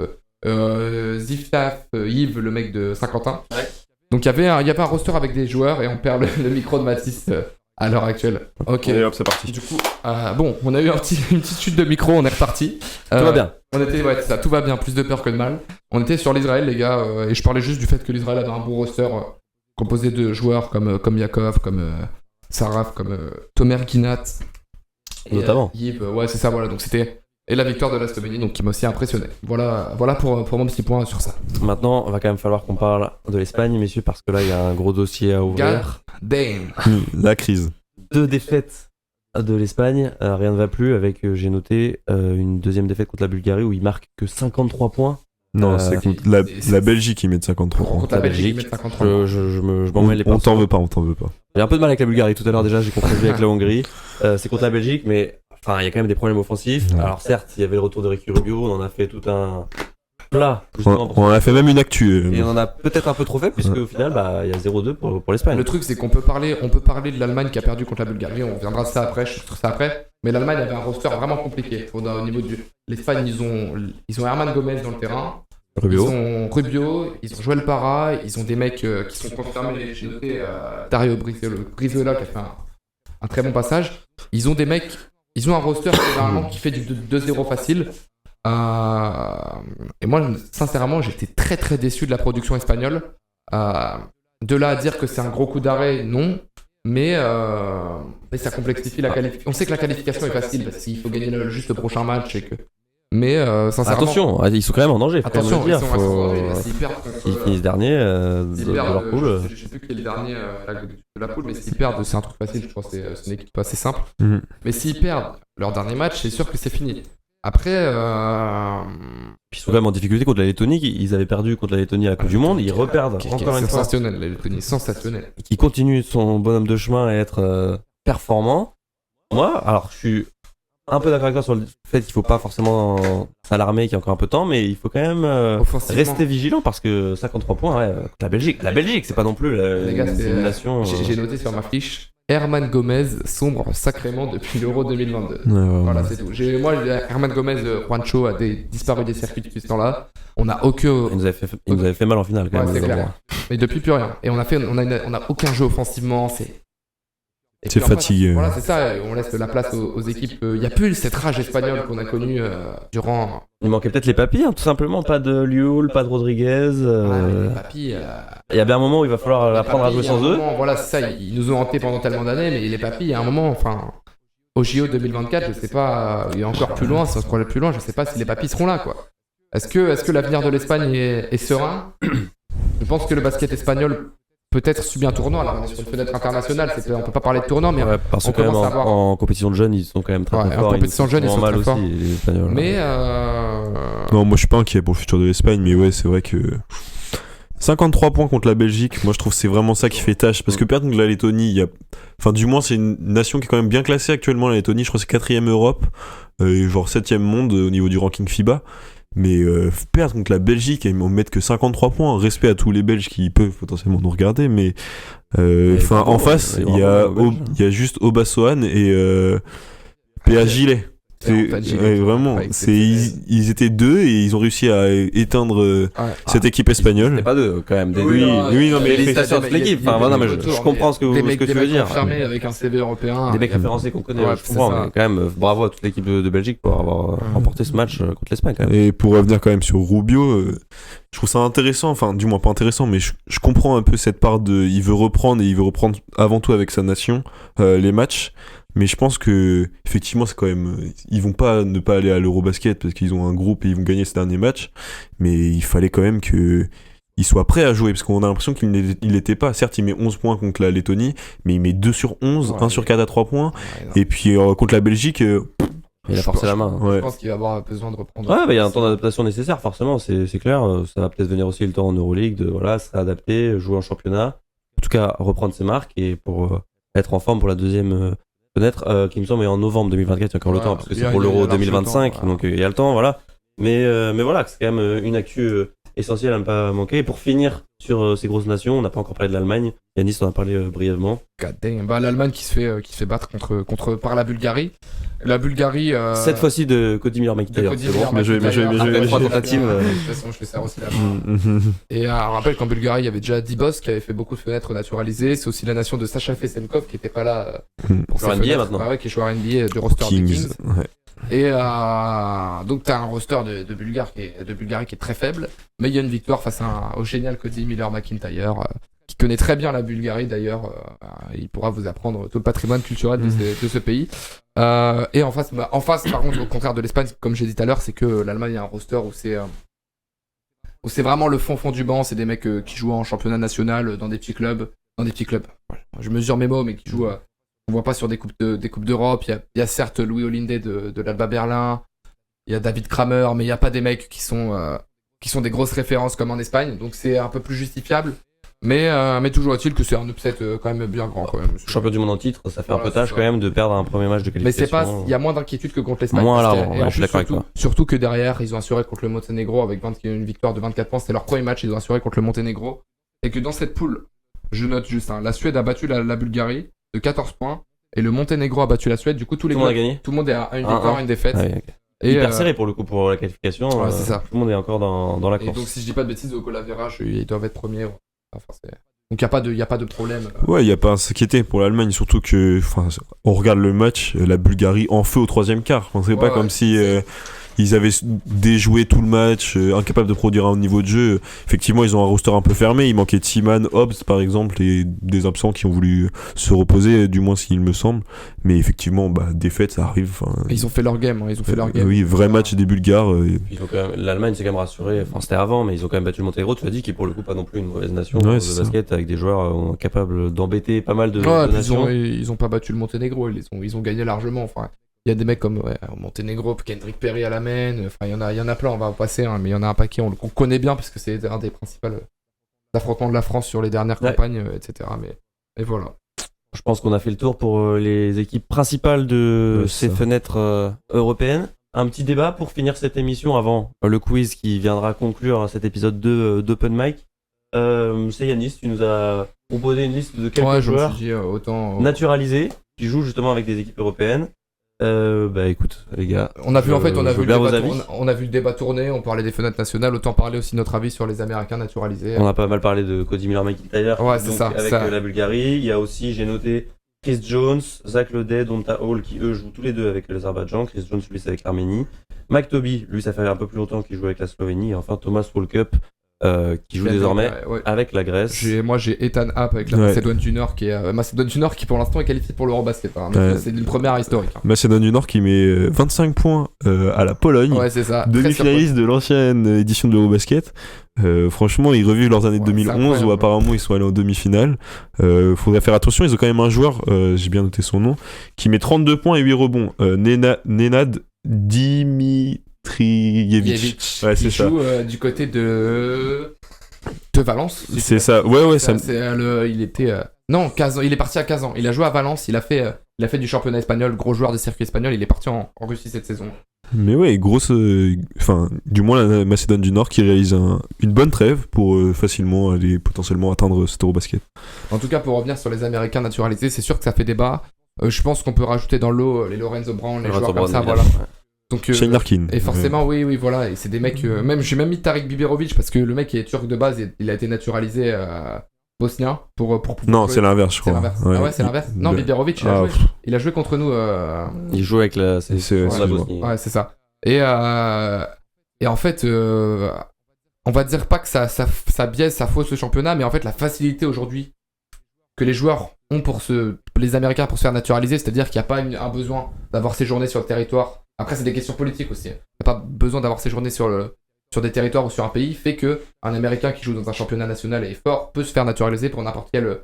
Ziftaf, Yves, le mec de Saint-Quentin. Ouais. Donc il y avait un roster avec des joueurs et on perd le micro de Mathis à l'heure actuelle. Ok. Et hop, c'est parti. Du coup, bon, on a eu une petite chute de micro, on est reparti. Tout va bien. On était, ça, tout va bien, plus de peur que de mal. On était sur l'Israël, les gars, et je parlais juste du fait que l'Israël avait un bon roster composé de joueurs comme Yaakov, comme Saraf, comme Tomer Ginat. Notamment. Yves, ouais, c'est ça, voilà. Donc c'était. Et la victoire de la Slovénie, donc qui m'a aussi impressionné. Voilà pour mon petit point sur ça. Maintenant, il va quand même falloir qu'on parle de l'Espagne, messieurs, parce que là, il y a un gros dossier à ouvrir. Damn. La crise. 2 défaites de l'Espagne, rien ne va plus, avec, j'ai noté, une deuxième défaite contre la Bulgarie où il marque que 53 points. Non, c'est contre la Belgique qui met de 53 points. Contre la Belgique, qui met 53 points. Je m'en mêle les pinceaux. On t'en veut pas. J'ai un peu de mal avec la Bulgarie tout à l'heure déjà, j'ai confondu avec la Hongrie. C'est contre la Belgique, mais enfin, il y a quand même des problèmes offensifs. Ouais. Alors certes, il y avait le retour de Ricky Rubio, on en a fait tout un plat. On en a fait même une actu. Et on en a peut-être un peu trop fait, puisque au final, il y a 0-2 pour l'Espagne. Le truc, c'est qu'on peut parler de l'Allemagne qui a perdu contre la Bulgarie, on reviendra sur ça après. Mais l'Allemagne avait un roster vraiment compliqué. Au niveau de l'Espagne, ils ont Herman Gomez dans le terrain. Ils ont Rubio, ils ont Joël Parra, ils ont des mecs qui sont confirmés. J'ai noté Dario Brizola qui a fait un très bon passage. Ils ont des mecs, ils ont un roster généralement qui fait du 2-0 facile. Et moi, sincèrement, j'étais très très déçu de la production espagnole. De là à dire que c'est un gros coup d'arrêt, non. Mais ça complexifie la qualification. On sait que la qualification est facile parce qu'il faut gagner juste le prochain match et que. Mais sincèrement. Attention, ils sont quand même en danger. Attention, ils sont en danger. S'ils finissent dernier de leur poule. Je sais plus qui est le dernier de la poule, mais s'ils perdent, c'est un truc facile. Je pense que c'est une équipe assez simple. Mm-hmm. Mais s'ils perdent leur dernier match, c'est sûr que c'est fini. Après, ils sont quand même en difficulté contre la Lettonie. Ils avaient perdu contre la Lettonie à la Coupe du Monde. Ils reperdent encore une fois. Sensationnel, la Lettonie, sensationnel. Qui continue son bonhomme de chemin à être performant. Moi, alors, je suis un peu d'accord avec toi sur le fait qu'il faut pas forcément s'alarmer qu'il y a encore un peu de temps, mais il faut quand même rester vigilant parce que 53 points, la Belgique, c'est pas non plus les gars, c'est une nation. J'ai noté sur ma fiche. Herman Gomez sombre sacrément depuis l'Euro 2022. Voilà, c'est tout. Moi, Herman Gomez, Juancho a disparu des circuits depuis ce temps-là. On a aucun. Il nous avait fait mal en finale quand même. C'est clair. Mais depuis plus rien. Et on a aucun jeu offensivement. C'est fatigué. Voilà, c'est ça. On laisse la place aux équipes. Il n'y a plus cette rage espagnole qu'on a connue durant. Il manquait peut-être les papilles, tout simplement. Pas de Llull, pas de Rodriguez. Les papilles. Il y a bien un moment où il va falloir apprendre à jouer sans eux. Voilà, c'est ça. Ils nous ont hantés pendant tellement d'années, mais les papilles, il y a un moment, enfin, au JO 2024, je sais pas, il y a encore plus loin, si on se projette plus loin, je sais pas si les papilles seront là, quoi. Est-ce que l'avenir de l'Espagne est serein ? Je pense que le basket espagnol peut-être subit un tournant. Alors, on est sur une fenêtre internationale, on peut pas parler de tournant, mais parce on que quand même commence à voir. en compétition de jeunes, ils sont quand même très, très forts. En compétition de jeunes, ils sont mal très aussi, forts. les Espagnols. Mais Non, moi je suis pas inquiet pour le futur de l'Espagne, mais ouais, c'est vrai que 53 points contre la Belgique, moi je trouve que c'est vraiment ça qui fait tâche. Parce que perdre contre la Lettonie, enfin du moins c'est une nation qui est quand même bien classée actuellement, la Lettonie, je crois que c'est 4ème Europe, genre 7ème monde au niveau du ranking FIBA. Mais perdre contre la Belgique et en mettre que 53 points, respect à tous les Belges qui peuvent potentiellement nous regarder, mais en face, il y a juste Obasohan et Péa Gilet. Vraiment, ils étaient deux et ils ont réussi à éteindre cette équipe espagnole. C'était pas deux quand même. Oui, non, mais félicitations à toute l'équipe. Enfin, je comprends ce que tu veux dire. Confirmés avec un CV européen. Des mecs référencés qu'on connaît, je comprends. Mais quand même, bravo à toute l'équipe de Belgique pour avoir remporté ce match contre l'Espagne quand même. Et pour revenir quand même sur Rubio, je trouve ça intéressant, enfin du moins pas intéressant, mais je comprends un peu cette part de, il veut reprendre avant tout avec sa nation les matchs. Mais je pense que effectivement c'est quand même, ils vont pas ne pas aller à l'Eurobasket parce qu'ils ont un groupe et ils vont gagner ce dernier match, mais il fallait quand même que il soit prêt à jouer parce qu'on a l'impression qu'il n'était pas. Certes, il met 11 points contre la Lettonie, mais il met 2 sur 11, 1 sur 4 à 3 points. Et puis contre la Belgique, il a forcé la main. Je pense qu'il va avoir besoin de reprendre. Ouais, il y a un temps d'adaptation nécessaire, forcément, c'est clair. Ça va peut-être venir aussi le temps en Euroleague de se réadapter, jouer en championnat. En tout cas, reprendre ses marques et pour être en forme pour la deuxième fenêtre, qui me semble est en novembre 2024, il y a encore le temps, parce que c'est pour l'Euro 2025, donc il y a le temps, voilà. Mais voilà, c'est quand même une actu essentielle à ne pas manquer. Et pour finir sur ces grosses nations, on n'a pas encore parlé de l'Allemagne. Yanis en a parlé brièvement. L'Allemagne qui se fait battre par la Bulgarie. La Bulgarie. Cette fois-ci de Cody Miller-McIntyre. Bien joué. Après 3 tentatives. De toute façon, je fais ça aussi là-bas. Et on rappelle qu'en Bulgarie, il y avait déjà Dibos qui avait fait beaucoup de fenêtres naturalisées. C'est aussi la nation de Sacha Vesenkov qui n'était pas là pour joueur NBA maintenant. Qui est joueur NBA du roster des Kings. Ouais. Et donc t'as un roster de Bulgarie qui est très faible, mais il y a une victoire face au génial Cody Miller-McIntyre qui connaît très bien la Bulgarie d'ailleurs. Il pourra vous apprendre tout le patrimoine culturel de ce pays. Et en face, par contre, au contraire de l'Espagne, comme j'ai dit tout à l'heure, c'est que l'Allemagne a un roster où c'est vraiment le fond du banc. C'est des mecs qui jouent en championnat national dans des petits clubs. Voilà. Je mesure mes mots, mais qui jouent. On voit pas sur des coupes d'Europe. Il y a certes Louis Olinde de l'Alba Berlin. Il y a David Kramer, mais il y a pas des mecs qui sont des grosses références comme en Espagne. Donc c'est un peu plus justifiable. Mais toujours est-il que c'est un upset quand même bien grand. Quand même. Champion du monde en titre, ça fait un peu tâche quand même de perdre un premier match de qualification. Mais il y a moins d'inquiétude que contre l'Espagne. Moins là, je suis d'accord avec toi. Surtout que derrière, ils ont assuré contre le Monténégro avec une victoire de 24 points. C'était leur premier match, ils ont assuré contre le Monténégro. Et que dans cette poule, je note juste, la Suède a battu la Bulgarie de 14 points. Et le Monténégro a battu la Suède. Du coup, tout le monde a gagné. Tout le monde est à une victoire, une défaite. Ah, okay. Et hyper serré pour le coup pour la qualification. Ouais, c'est ça. Tout le monde est encore dans la course. Et donc, si je dis pas de bêtises, au Colaverage, ils doivent être premiers. Enfin, donc il y a pas de problème. Ouais, il y a pas à s'inquiéter pour l'Allemagne, surtout que on regarde le match, la Bulgarie en feu au troisième quart. C'est pas comme si ils avaient déjoué tout le match, incapables de produire un haut niveau de jeu. Effectivement, ils ont un roster un peu fermé. Il manquait Timan, Hobbs par exemple, et des absents qui ont voulu se reposer, du moins s'il me semble. Mais effectivement, défaite, ça arrive. Ils ont fait leur game. Oui, vrai match des Bulgares. L'Allemagne s'est quand même rassurée. Enfin, c'était avant, mais ils ont quand même battu le Monténégro. Tu l'as dit, qui est pour le coup pas non plus une mauvaise nation de basket, avec des joueurs capables d'embêter pas mal de nations. Ils ont pas battu le Monténégro. Ils ont gagné largement. Enfin. Il y a des mecs comme Monténégro, Kendrick Perry à la main, enfin il y en a plein, on va en passer, mais il y en a un paquet, on connaît bien parce que c'est un des principaux affrontements de la France sur les dernières campagnes, etc. Mais voilà. Je pense qu'on a fait le tour pour les équipes principales de ces fenêtres européennes. Un petit débat pour finir cette émission avant le quiz qui viendra conclure cet épisode 2 d'Open Mic. C'est Yanis, tu nous as proposé une liste de quelques joueurs naturalisés qui jouent justement avec des équipes européennes. Écoute les gars, on a vu le débat tourner, on parlait des fenêtres nationales, autant parler aussi notre avis sur les Américains naturalisés. On a pas mal parlé de Cody Miller-McIntyre avec la Bulgarie. Il y a aussi, j'ai noté Chris Jones, Zach Ledey, Donta Hall qui eux jouent tous les deux avec l'Azerbaïdjan. Chris Jones lui c'est avec l'Arménie. Mike Tobey, lui ça fait un peu plus longtemps qu'il joue avec la Slovénie. Et enfin Thomas Walkup qui joue désormais avec la Grèce. J'ai Ethan Happ avec la Macédoine du Nord Macédoine du Nord qui pour l'instant est qualifiée pour l'Eurobasket. C'est une première historique. Macédoine du Nord qui met 25 points à la Pologne. Ouais, c'est ça. Demi-finaliste de l'ancienne édition de l'Eurobasket. Franchement, ils revivent leurs années Ouais, 2011 c'est où incroyable. apparemment ils sont allés en demi-finale. Faudrait faire attention, ils ont quand même un joueur, j'ai bien noté son nom, qui met 32 points et 8 rebonds. Nenad Dimitrijevic. Yevic, Ouais, c'est qui ça. joue du côté de Valence. si C'est tu ça. Ouais, ça. il était non, Kazan, il est parti à Kazan. Il a joué à Valence, il a fait du championnat espagnol, gros joueur de circuit espagnol, il est parti en Russie cette saison. Mais ouais, grosse. Enfin, du moins la Macédoine du Nord qui réalise une bonne trêve pour facilement aller potentiellement atteindre cet Eurobasket. En tout cas, pour revenir sur les Américains naturalisés, c'est sûr que ça fait débat. Je pense qu'on peut rajouter dans l'eau les Lorenzo Brown, les joueurs comme ça, voilà. Donc, Shane Larkin. et forcément, oui, voilà. Et c'est des mecs. J'ai même mis Tarik Biberovic parce que le mec est turc de base et il a été naturalisé bosnien pour pouvoir Non, jouer. c'est l'inverse, je C'est crois. l'inverse. Ah ouais, c'est l'inverse. Non, Biberovic, il a joué contre nous. Il joue avec la c'est- la Bosnie. Ouais, c'est ça. Et en fait, on va dire pas que ça biaise, ça fausse le championnat, mais en fait, la facilité aujourd'hui que les joueurs ont les Américains pour se faire naturaliser, c'est-à-dire qu'il n'y a pas un besoin d'avoir séjourné sur le territoire. Après, c'est des questions politiques aussi. Il n'y a pas besoin d'avoir séjourné sur des territoires ou sur un pays, fait que un Américain qui joue dans un championnat national et est fort peut se faire naturaliser pour n'importe quelle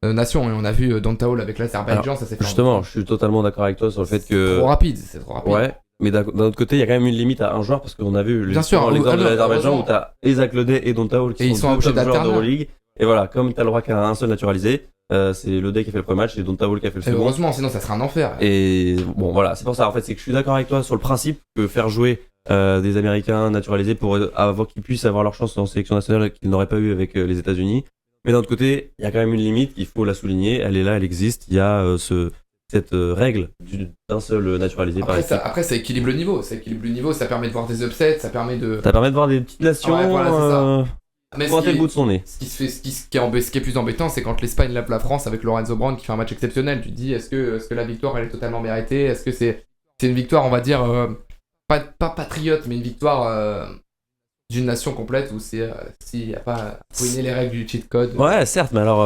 nation. Et on a vu Donta Hall avec l'Azerbaïdjan, ça s'est fait. Justement, je suis totalement d'accord avec toi sur le fait que. C'est trop rapide. Ouais, mais d'un autre côté, il y a quand même une limite à un joueur parce qu'on a vu Bien sûr, l'exemple de alors, l'Azerbaïdjan où heureusement. t'as Isaac Lodé et Donta Hall Et ils qui sont sont deux obligés top joueurs d'alterner. d'Euroleague. Et voilà, comme t'as le droit qu'à un seul naturalisé, c'est Lodé qui a fait le premier match et Donta Hall qui a fait le Et second. heureusement, sinon ça serait un enfer. Et bon, voilà, c'est pour ça en fait, c'est que je suis d'accord avec toi sur le principe que faire jouer des Américains naturalisés pour avant qu'ils puissent avoir leur chance en sélection nationale qu'ils n'auraient pas eu avec les États-Unis. Mais d'un autre côté, il y a quand même une limite, il faut la souligner, elle est là, elle existe. Il y a cette règle d'un seul naturalisé par équipe. Après, ça équilibre le niveau. Ça permet de voir des upsets, ça permet de. Ça permet de voir des petites nations Ouais, voilà, c'est ça. Mais pointer le bout de son nez. ce qui est plus embêtant, c'est quand l'Espagne lève la France avec Lorenzo Brown qui fait un match exceptionnel. Tu te dis, est-ce que la victoire elle est totalement méritée? Est-ce que c'est une victoire, on va dire, pas patriote, mais une victoire d'une nation complète où s'il n'y a pas ruiné les règles du cheat code? Ouais, certes, mais alors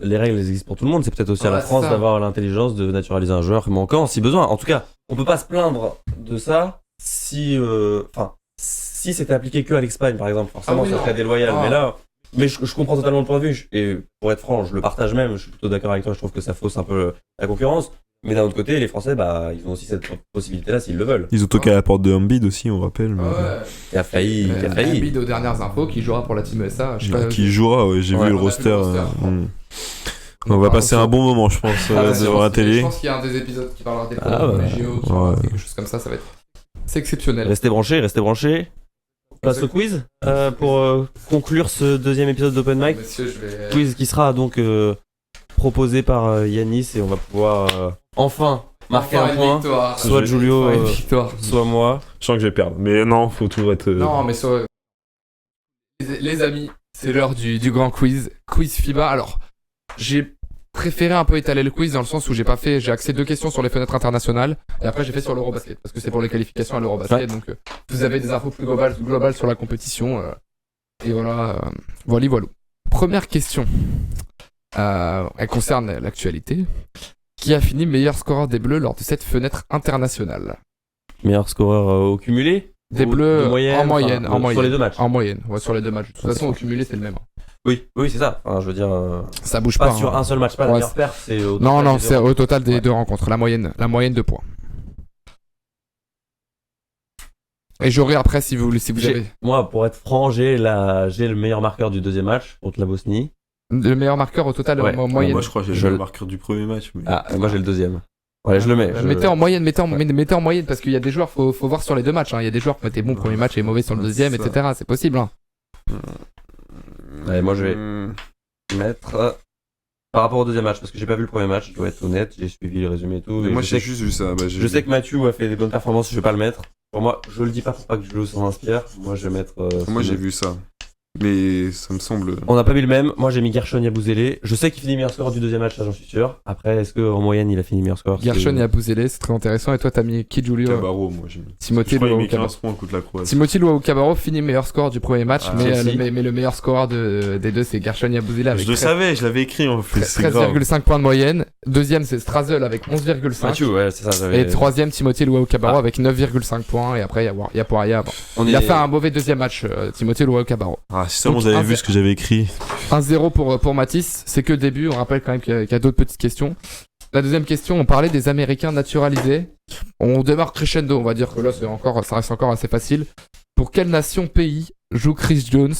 les règles elles existent pour tout le monde. C'est peut-être aussi à la Ouais, c'est France ça. d'avoir l'intelligence de naturaliser un joueur manquant si besoin. En tout cas, on peut pas se plaindre de ça si c'était appliqué que à l'Espagne par exemple. Forcément, Ah oui, ça non. serait déloyal. Ah. Mais là, je comprends totalement le point de vue. Et pour être franc, je le partage même. Je suis plutôt d'accord avec toi. Je trouve que ça fausse un peu la concurrence. Mais d'un autre côté, les Français, bah, ils ont aussi cette possibilité-là s'ils le veulent. Ils ont toqué à la porte de Embiid aussi, on rappelle. mais- Ouais. Qui a failli. Embiid aux dernières infos qui jouera pour la team USA. Je sais pas, Qui jouera, ouais, j'ai Ouais, vu le on a vu roster. le roster. On va passer un bon moment, je pense, devant la Je télé. pense qu'il y a un des épisodes qui parlera des Ah ouais. JO, Ouais. quelque chose comme ça va être. C'est exceptionnel. Restez branchés. Place au quiz pour conclure ce deuxième épisode d'Open Mic. Messieurs, je vais. Quiz qui sera donc proposé par Yanis et on va pouvoir enfin marquer Enfin, un une point. victoire. Soit Giulio, Enfin, une victoire. soit moi. Je sens que je vais perdre. Mais non, faut toujours être. Non, mais soit. Les amis, c'est l'heure du grand quiz. Quiz FIBA. Alors, j'ai préféré un peu étaler le quiz dans le sens où j'ai axé 2 questions sur les fenêtres internationales et après j'ai fait sur l'Eurobasket parce que c'est pour les qualifications à l'Eurobasket. Ouais. Donc, vous avez des infos plus globales sur la compétition. Et voilà. Voilà. Première question. Elle concerne l'actualité. Qui a fini meilleur scoreur des Bleus lors de cette fenêtre internationale? Meilleur scoreur au cumulé. Des Ou Bleus de moyenne, en moyenne, enfin, sur les deux matchs. En moyenne, ouais, sur les 2 matchs. De toute façon, au cumulé, c'est le même. Oui, c'est ça. Enfin, je veux dire, Ça bouge pas pas. sur hein. un seul match, pas la Ouais, meilleure perte, c'est au Non, total non, des c'est deux. au total des Ouais. 2 rencontres. La moyenne 2 points. Et j'aurai après, si vous avez Moi, pour être franc, j'ai le meilleur marqueur du deuxième match contre la Bosnie. le meilleur marqueur au total Ouais. en moyenne. Moi, je crois que j'ai Je le le- marqueur du premier match. Mais... Ah, moi j'ai le deuxième. Ouais, je le mets. Mettez en moyenne, mettez en moyenne parce qu'il y a des joueurs, faut voir sur les 2 matchs. hein. Il y a des joueurs qui ont été bons premier match et mauvais sur le deuxième, C'est ça. etc. C'est possible. hein. Allez, moi je vais mettre par rapport au deuxième match parce que j'ai pas vu le premier match, je dois être honnête, j'ai suivi le résumé et tout. Mais et moi, je j'ai sais juste vu ça. Bah, je sais que Mathieu a fait des bonnes performances, je vais pas le mettre. Pour moi, je le dis pas pour pas que Jules s'en inspire. Moi, je vais mettre. Moi, j'ai vu ça. Mais ça me semble. On n'a pas mis le même. Moi, j'ai mis Gershon Yabusele. Je sais qu'il finit meilleur score du deuxième match, ça j'en suis sûr. Après, est-ce qu'en moyenne, il a fini meilleur score Gershon et Abouzele, c'est très intéressant. Et toi, t'as mis qui, Giulio? Cabarro, moi, j'ai mis. Timothy Je crois qu'il Luau met 15 Cabarro. points contre la Croatie. Timothy Luau Cabarro finit meilleur score du premier match, Ah, mais Chelsea. le meilleur scoreur des 2, c'est Gershon Abouzele avec Je le savais, je l'avais écrit en plus. C'est grave. 13,5 points de moyenne. Deuxième, c'est Strazel avec 11,5. Mathieu, ouais, c'est ça. j'avais- Et troisième, Timothy Luau Cabarro Ah. avec 9,5 points. Et après, il y a Poirier avant. On Il a est- fait un mauvais deuxième match, Timothy Luau Cabarro. Ah, Ah, si seulement Donc, j'avais vu ce que j'avais écrit. 1-0 pour Mathis, c'est que le début, on rappelle quand même qu'il y a d'autres petites questions. La deuxième question, on parlait des Américains naturalisés. On démarre crescendo, on va dire que là ça reste encore assez facile. Pour quelle nation, pays joue Chris Jones,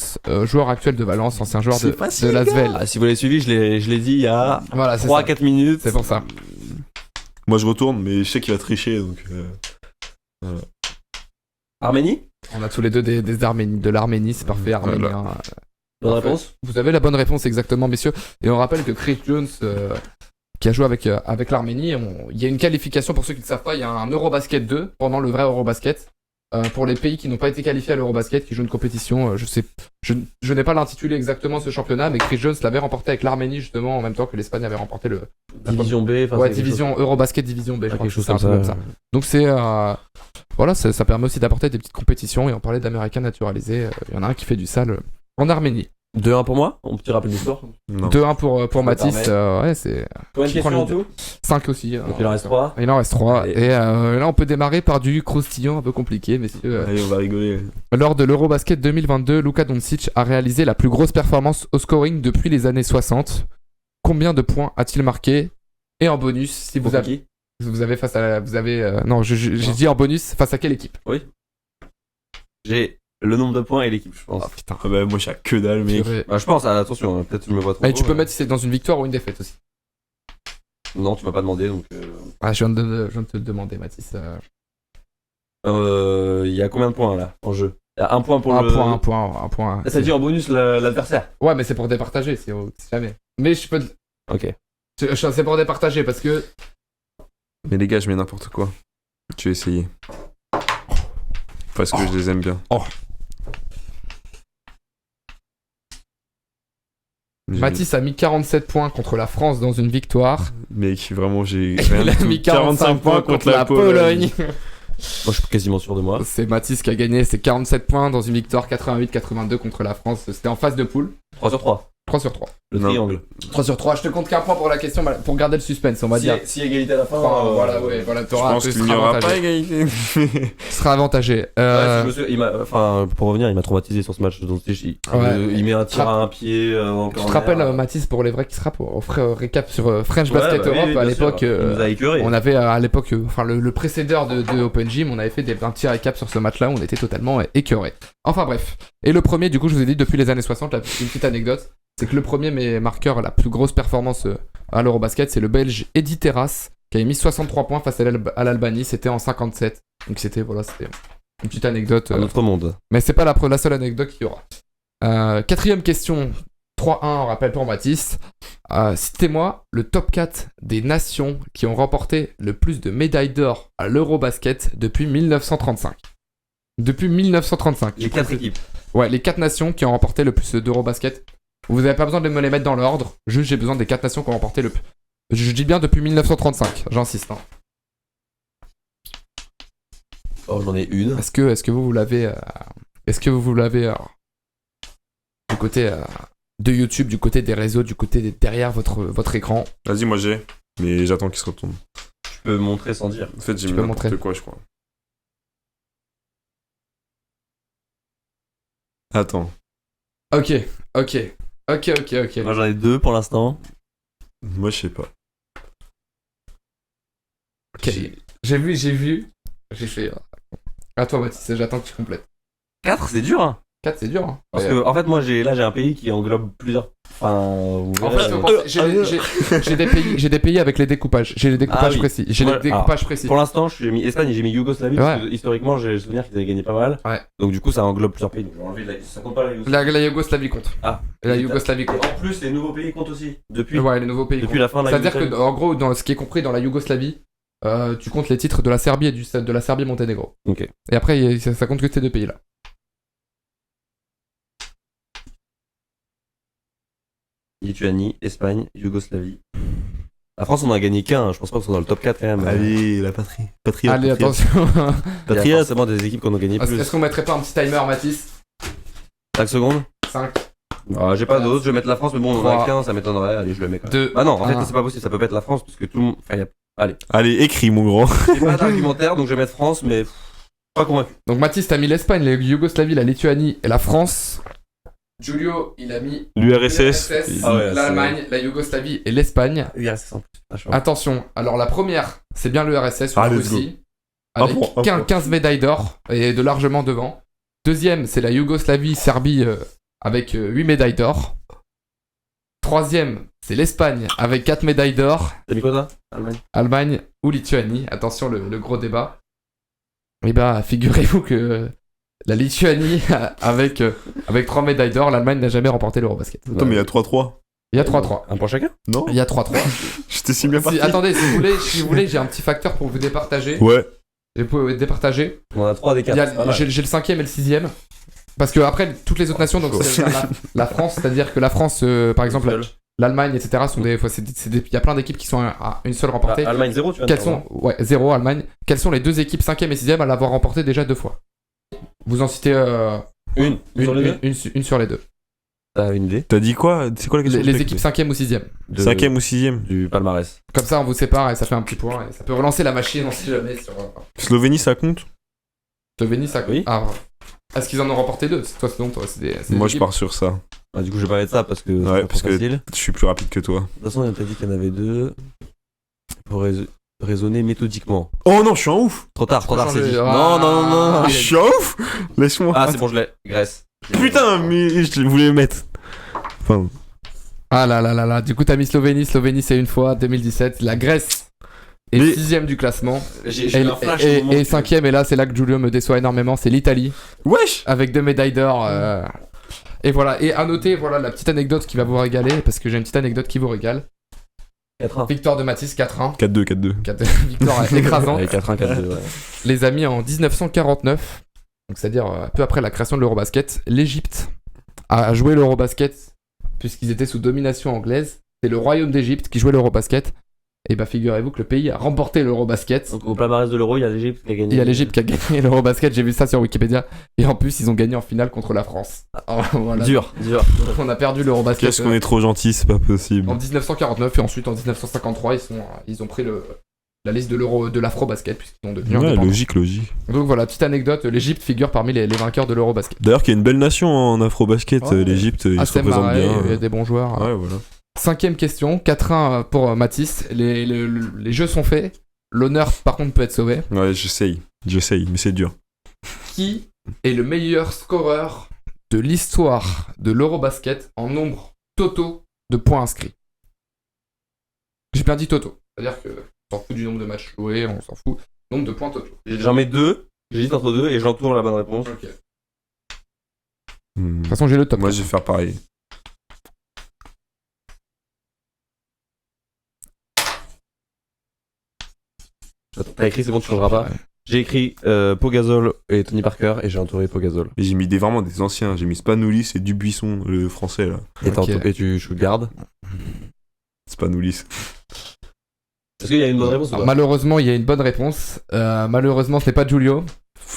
joueur actuel de Valence, ancien joueur de Lasvel? Ah, si vous l'avez suivi, je l'ai dit il y a Voilà, c'est 3-4 minutes. C'est pour ça. Moi, je retourne, mais je sais qu'il va tricher, donc. Arménie? On a tous les deux des Arménies, de l'Arménie, c'est parfait, arménien. Bonne Parfait. réponse. Vous avez la bonne réponse exactement, messieurs. Et on rappelle que Chris Jones, qui a joué avec l'Arménie, il y a une qualification, pour ceux qui ne le savent pas, il y a un Eurobasket 2 pendant le vrai Eurobasket. Pour les pays qui n'ont pas été qualifiés à l'Eurobasket, qui jouent une compétition, je n'ai pas l'intitulé exactement de ce championnat, mais Chris Jones l'avait remporté avec l'Arménie justement en même temps que l'Espagne avait remporté le Division B. ouais, division Eurobasket division B, je crois quelque que chose c'est un comme truc ça. Donc c'est voilà, ça permet aussi d'apporter des petites compétitions et on parlait d'Américains naturalisés, il y en a un qui fait du sale en Arménie. 2-1 pour moi. On petit rappel d'histoire. Non. 2-1 pour me Mathis, permet. ouais, c'est Combien de Qui prend questions en le- tout? 5 aussi. Donc il en reste 3. Il en reste 3. Allez. Et là, on peut démarrer par du croustillant un peu compliqué, messieurs. Allez, on va rigoler. Lors de l'Eurobasket 2022, Luka Doncic a réalisé la plus grosse performance au scoring depuis les années 60. Combien de points a-t-il marqué? Et en bonus, si vous avez face à non, j'ai dit en bonus face à quelle équipe? J'ai le nombre de points et l'équipe, je pense. Oh putain. Ah bah, moi, je suis à que dalle, mec. Purée. Bah, je pense, attention, peut-être que je me vois trop. Et tu haut, peux mettre si c'est dans une victoire ou une défaite aussi. Non, tu m'as pas demandé donc. Ah, je viens de te le demander, Mathis. Il y a combien de points là en jeu? Il y a un point pour un le. point. Ça dit en bonus l'adversaire. Ouais, mais c'est pour départager, si jamais. Mais je peux. Ok. C'est pour départager parce que. Mais les gars, je mets n'importe quoi. Tu vas essayer. Parce que je les aime bien. Mathis a mis 47 points contre la France dans une victoire. Mec, vraiment, j'ai Il rien a du tout. mis 45 points contre la Pologne. Moi, je suis quasiment sûr de moi. C'est Mathis qui a gagné ses 47 points dans une victoire 88-82 contre la France. C'était en phase de poule. 3 sur 3. 3 sur 3. Le Non. triangle. 3 sur 3. Je te compte qu'un point pour la question, pour garder le suspense, on va dire. Si égalité à la fin. Voilà, Je t'auras pense qu'il n'y aura pas égalité. Tu seras avantagé. Pour revenir, il m'a traumatisé sur ce match. Donc, il met un tir à un pied. Je te rappelle, Mathis, pour les vrais qui sera, on ferait récap sur French Basket Europe. À l'époque, il nous a écœuré. on avait à l'époque, le précédeur de Open Gym, on avait fait un petit récap sur ce match-là, on était totalement écœurés. Enfin bref. Et le premier, du coup, je vous ai dit, depuis les années 60, une petite anecdote, c'est que le premier marqueur, la plus grosse performance à l'Eurobasket, c'est le Belge Eddy Terrasse, qui avait mis 63 points face à l'Albanie, c'était en 57. Donc c'était une petite anecdote. Un autre monde. Mais c'est pas la seule anecdote qu'il y aura. Quatrième question, 3-1, on rappelle pour Mathis. Citez-moi le top 4 des nations qui ont remporté le plus de médailles d'or à l'Eurobasket depuis 1935. Depuis 1935. Les 4 équipes. Ouais, les 4 nations qui ont remporté le plus d'Eurobasket. Vous n'avez pas besoin de me les mettre dans l'ordre, juste j'ai besoin des 4 nations qui ont remporté le plus. Je dis bien depuis 1935, j'insiste. Hein. Oh, j'en ai une. Est-ce que vous l'avez du côté de YouTube, du côté des réseaux, du côté derrière votre écran? Vas-y, moi j'ai. Mais j'attends qu'il se retourne. Tu peux montrer sans dire. En fait, j'ai Tu mis peux n'importe montrer. quoi, je crois. Attends. Ok. Moi, j'en ai 2 pour l'instant. Moi, je sais pas. Ok. J'ai vu. J'ai fait. À toi, Mathis, j'attends que tu complètes. 4, c'est dur, hein. 4, c'est dur. Hein. Parce que, en fait, moi, j'ai un pays qui englobe plusieurs. Enfin, vous En verrez, fait, faut penser- j'ai des pays avec les découpages. J'ai les découpages oui. précis. J'ai Voilà. les découpages précis. Pour l'instant, j'ai mis Espagne et j'ai mis Yougoslavie parce Ouais. que historiquement, j'ai le souvenir qu'ils avaient gagné pas mal. Ouais. Donc, du coup, ça englobe plusieurs pays. Donc, je vais enlever ça compte pas la Yougoslavie. La Yougoslavie compte. Ah. La Yougoslavie Et compte. en plus, les nouveaux pays comptent aussi. Depuis, Ouais, les nouveaux pays depuis comptent. la fin de la C'est-à-dire Yougoslavie. que, en gros, dans ce qui est compris dans la Yougoslavie, tu comptes les titres de la Serbie et de la Serbie-Monténégro. Ok. Et après, ça compte que ces deux pays-là. Lituanie, Espagne, Yougoslavie. La France, on en a gagné qu'un. Je pense pas qu'on soit dans le top 4 quand même. Allez, la patrie. Patriote. Allez, patriote. attention. Il y a forcément des équipes qu'on a gagné plus. Est-ce qu'on mettrait pas un petit timer, Mathis? 5 secondes. 5, J'ai pas d'autres. Je vais mettre la France, mais bon, on en a 3, qu'un, ça m'étonnerait. Allez, je le mets quand même. 2. Ah non, en fait, 1. c'est pas possible. Ça peut pas être la France parce que tout le monde. Enfin, Allez, écris, mon grand. j'ai pas d'argumentaire, donc je vais mettre France, mais pas convaincu. Donc Mathis, t'as mis l'Espagne, la Yougoslavie, la Lituanie et la France. Julio, il a mis L'URSS. Ah ouais, l'Allemagne, la Yougoslavie et l'Espagne. URSS en plus. Attention, alors la première, c'est bien l'URSS ou la let's Russie, Un avec point, un 15 médailles d'or et de largement devant. Deuxième, c'est la Yougoslavie, Serbie avec 8 médailles d'or. Troisième, c'est l'Espagne avec 4 médailles d'or. T'as mis quoi toi Allemagne. Allemagne ou Lituanie, attention le gros débat. Et bah figurez-vous que la Lituanie avec 3 médailles d'or, l'Allemagne n'a jamais remporté l'Eurobasket. Attends, mais il y a 3-3. Il y a 3-3. Un point chacun. Non. Il y a 3-3. J'étais si bien parti. Attendez, si vous voulez, j'ai un petit facteur pour vous départager. Ouais. Vous pouvez départager. On a 3 des 4. J'ai le 5e et le 6e. Parce que après, toutes les autres nations, donc c'est la France, c'est-à-dire que la France, par exemple, l'Allemagne, etc., sont des, il y a plein d'équipes qui sont à une seule remportée. Allemagne 0, tu vois. Quelles sont, ouais, 0 Allemagne. Quelles sont les deux équipes 5e et 6e à l'avoir remporté déjà 2 fois? Vous en citez Une sur les deux. une sur les deux. T'as une idée T'as dit quoi? C'est quoi la question? Les équipes 5e ou 6e. 5e ou 6e? Du palmarès. Comme ça, on vous sépare et ça fait un petit point. Et ça peut relancer la machine, on sait jamais. Sur Slovénie, ça compte? Slovénie, ça. Oui. Ah, est-ce qu'ils en ont remporté 2? Toi, sinon, toi, c'est des Moi, je équipes. pars sur ça. Bah, du coup, je vais parler de ça parce que Ouais, c'est parce trop que- facile. Je suis plus rapide que toi. De toute façon, on t'a dit qu'il y en avait 2. Pour raisonner méthodiquement. Oh non, je suis en ouf! Trop tard, c'est changer. dit. Ah. Je suis en ouf! Laisse-moi. Ah, c'est bon, je l'ai. Grèce. Putain, mais je voulais le mettre. Enfin, Ah là là là là. Du coup, t'as mis Slovénie. Slovénie, c'est une fois, 2017. La Grèce est Mais- 6e du classement. J'ai Et, eu un flash. et 5e, et là, c'est là que Giulio me déçoit énormément. C'est l'Italie. wesh! Avec 2 médailles d'or. Et voilà. Et à noter, voilà la petite anecdote qui va vous régaler. Parce que j'ai une petite anecdote qui vous régale. 4-1. Victoire de Matisse, 4-1. 4-2. Victoire écrasante. Avec 4-1, 4-2, ouais. Les amis, en 1949, donc c'est-à-dire peu après la création de l'Eurobasket, l'Égypte a joué l'Eurobasket puisqu'ils étaient sous domination anglaise. C'est le royaume d'Égypte qui jouait l'Eurobasket. Et bah figurez-vous que le pays a remporté l'Eurobasket. Donc, au palmarès de l'Euro, il y a l'Égypte qui a gagné. Il y a l'Égypte qui a gagné l'Eurobasket, j'ai vu ça sur Wikipédia. Et en plus, ils ont gagné en finale contre la France. Voilà. Dur. Donc, on a perdu l'Eurobasket Qu'est-ce qu'on est trop gentil, c'est pas possible. en 1949 et ensuite en 1953, ils ont pris la liste de l'Afrobasket puisqu'ils ont devenu Ouais, indépendants. logique. Donc voilà, petite anecdote, l'Égypte figure parmi les vainqueurs de l'Eurobasket. D'ailleurs, qu'il y a une belle nation en afro-basket, Ouais. l'Égypte, ils se Assez représentent marré, bien. il y a des bons joueurs. Ouais, voilà. 5e question, 4-1 pour Matisse. Les jeux sont faits. L'honneur, par contre, peut être sauvé. Ouais, j'essaye, mais c'est dur. Qui est le meilleur scoreur de l'histoire de l'Eurobasket en nombre totaux de points inscrits? J'ai bien dit totaux. C'est-à-dire que on s'en fout du nombre de matchs joués, on s'en fout. Nombre de points totaux. J'en mets 2. J'hésite entre 2 et j'entoure la bonne réponse. Ok. De Hmm. toute façon, j'ai le top. Moi, je vais faire pareil. T'as écrit, c'est bon, tu changeras pas. Ouais. J'ai écrit Pogazol et Tony Parker et j'ai entouré Pogazol. Mais j'ai mis vraiment des anciens. J'ai mis Spanoulis et Dubuisson, le français, là. Et, Ok. et tu gardes. Spanoulis. Est-ce qu'il y a une bonne réponse ou Alors, pas malheureusement, il y a une bonne réponse. Malheureusement, ce n'est pas Giulio.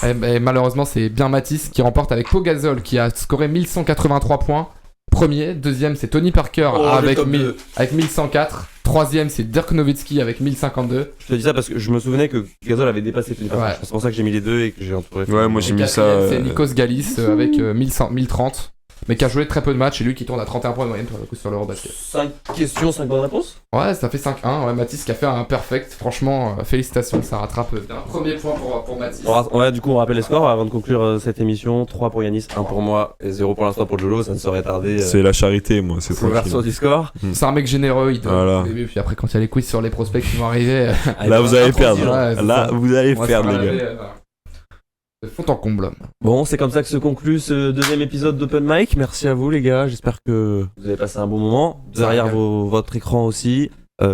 Et malheureusement, c'est bien Matisse qui remporte avec Pogazol qui a scoré 1183 points. Premier. Deuxième, c'est Tony Parker avec 1104. Troisième, c'est Dirk Nowitzki avec 1052. Je te dis ça parce que je me souvenais que Gasol avait dépassé Tony Parker. Ouais. C'est pour ça que j'ai mis les deux et que j'ai entouré. Ouais, moi, j'ai Et mis quatrième, ça. c'est Nikos Galis avec 1030. Mais qui a joué très peu de matchs et lui qui tourne à 31 points de moyenne pour le coup sur l'Eurobasket. 5 questions, 5 bonnes réponses. Ouais, ça fait 5-1. Ouais, Matisse qui a fait un perfect. Franchement, félicitations, ça rattrape bien. Premier point pour Matisse. Du coup, on rappelle les scores avant de conclure cette émission. 3 pour Yanis, 1 pour moi et 0 pour l'instant pour Jolo. Ça ne saurait tarder. C'est la charité, moi, c'est Conversion tranquille. du score. C'est un mec généreux, il donne Voilà. au début, puis après quand il y a les quiz sur les prospects qui vont arriver, Là, vous allez perdre. Ouais, c'est Là, ça. vous allez on va se perdre, faire les laver, gars. de fond en comble. Bon, c'est comme ça que se conclut ce deuxième épisode d'Open Mic. Merci à vous les gars, j'espère que vous avez passé un bon moment. Derrière votre écran aussi.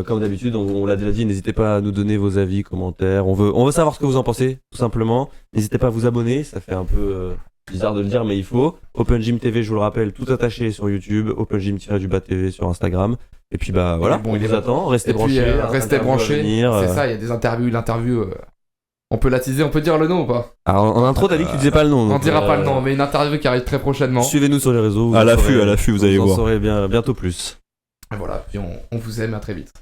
Comme d'habitude, on l'a déjà dit, n'hésitez pas à nous donner vos avis, commentaires. On veut savoir ce que vous en pensez, tout simplement. N'hésitez pas à vous abonner, ça fait un peu bizarre de le dire, mais il faut. Open Gym TV, je vous le rappelle, tout attaché sur YouTube. Open Gym-du-bas TV sur Instagram. Et puis bah voilà, Bon, on il vous est- attend, restez Et puis branchés. restez interview à branchés, venir, c'est ça, il y a des interviews, l'interview, on peut la teaser, on peut dire le nom ou pas? Alors en intro, t'as dit que tu disais pas le nom. On donc, dira pas le nom, mais une interview qui arrive très prochainement. Suivez-nous sur les réseaux. vous À en l'affût, saurez- vous allez en voir. saurez bientôt plus. Et voilà, puis on vous aime, à très vite.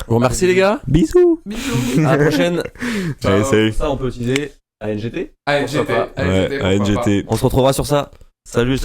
Bon, merci les gars. Bisous. Bisous. À la prochaine. Allez, salut. Ça, on peut utiliser ANGT. ANGT, Pourquoi Ouais, pourquoi pas. ANGT. On se retrouvera sur ça. Salut.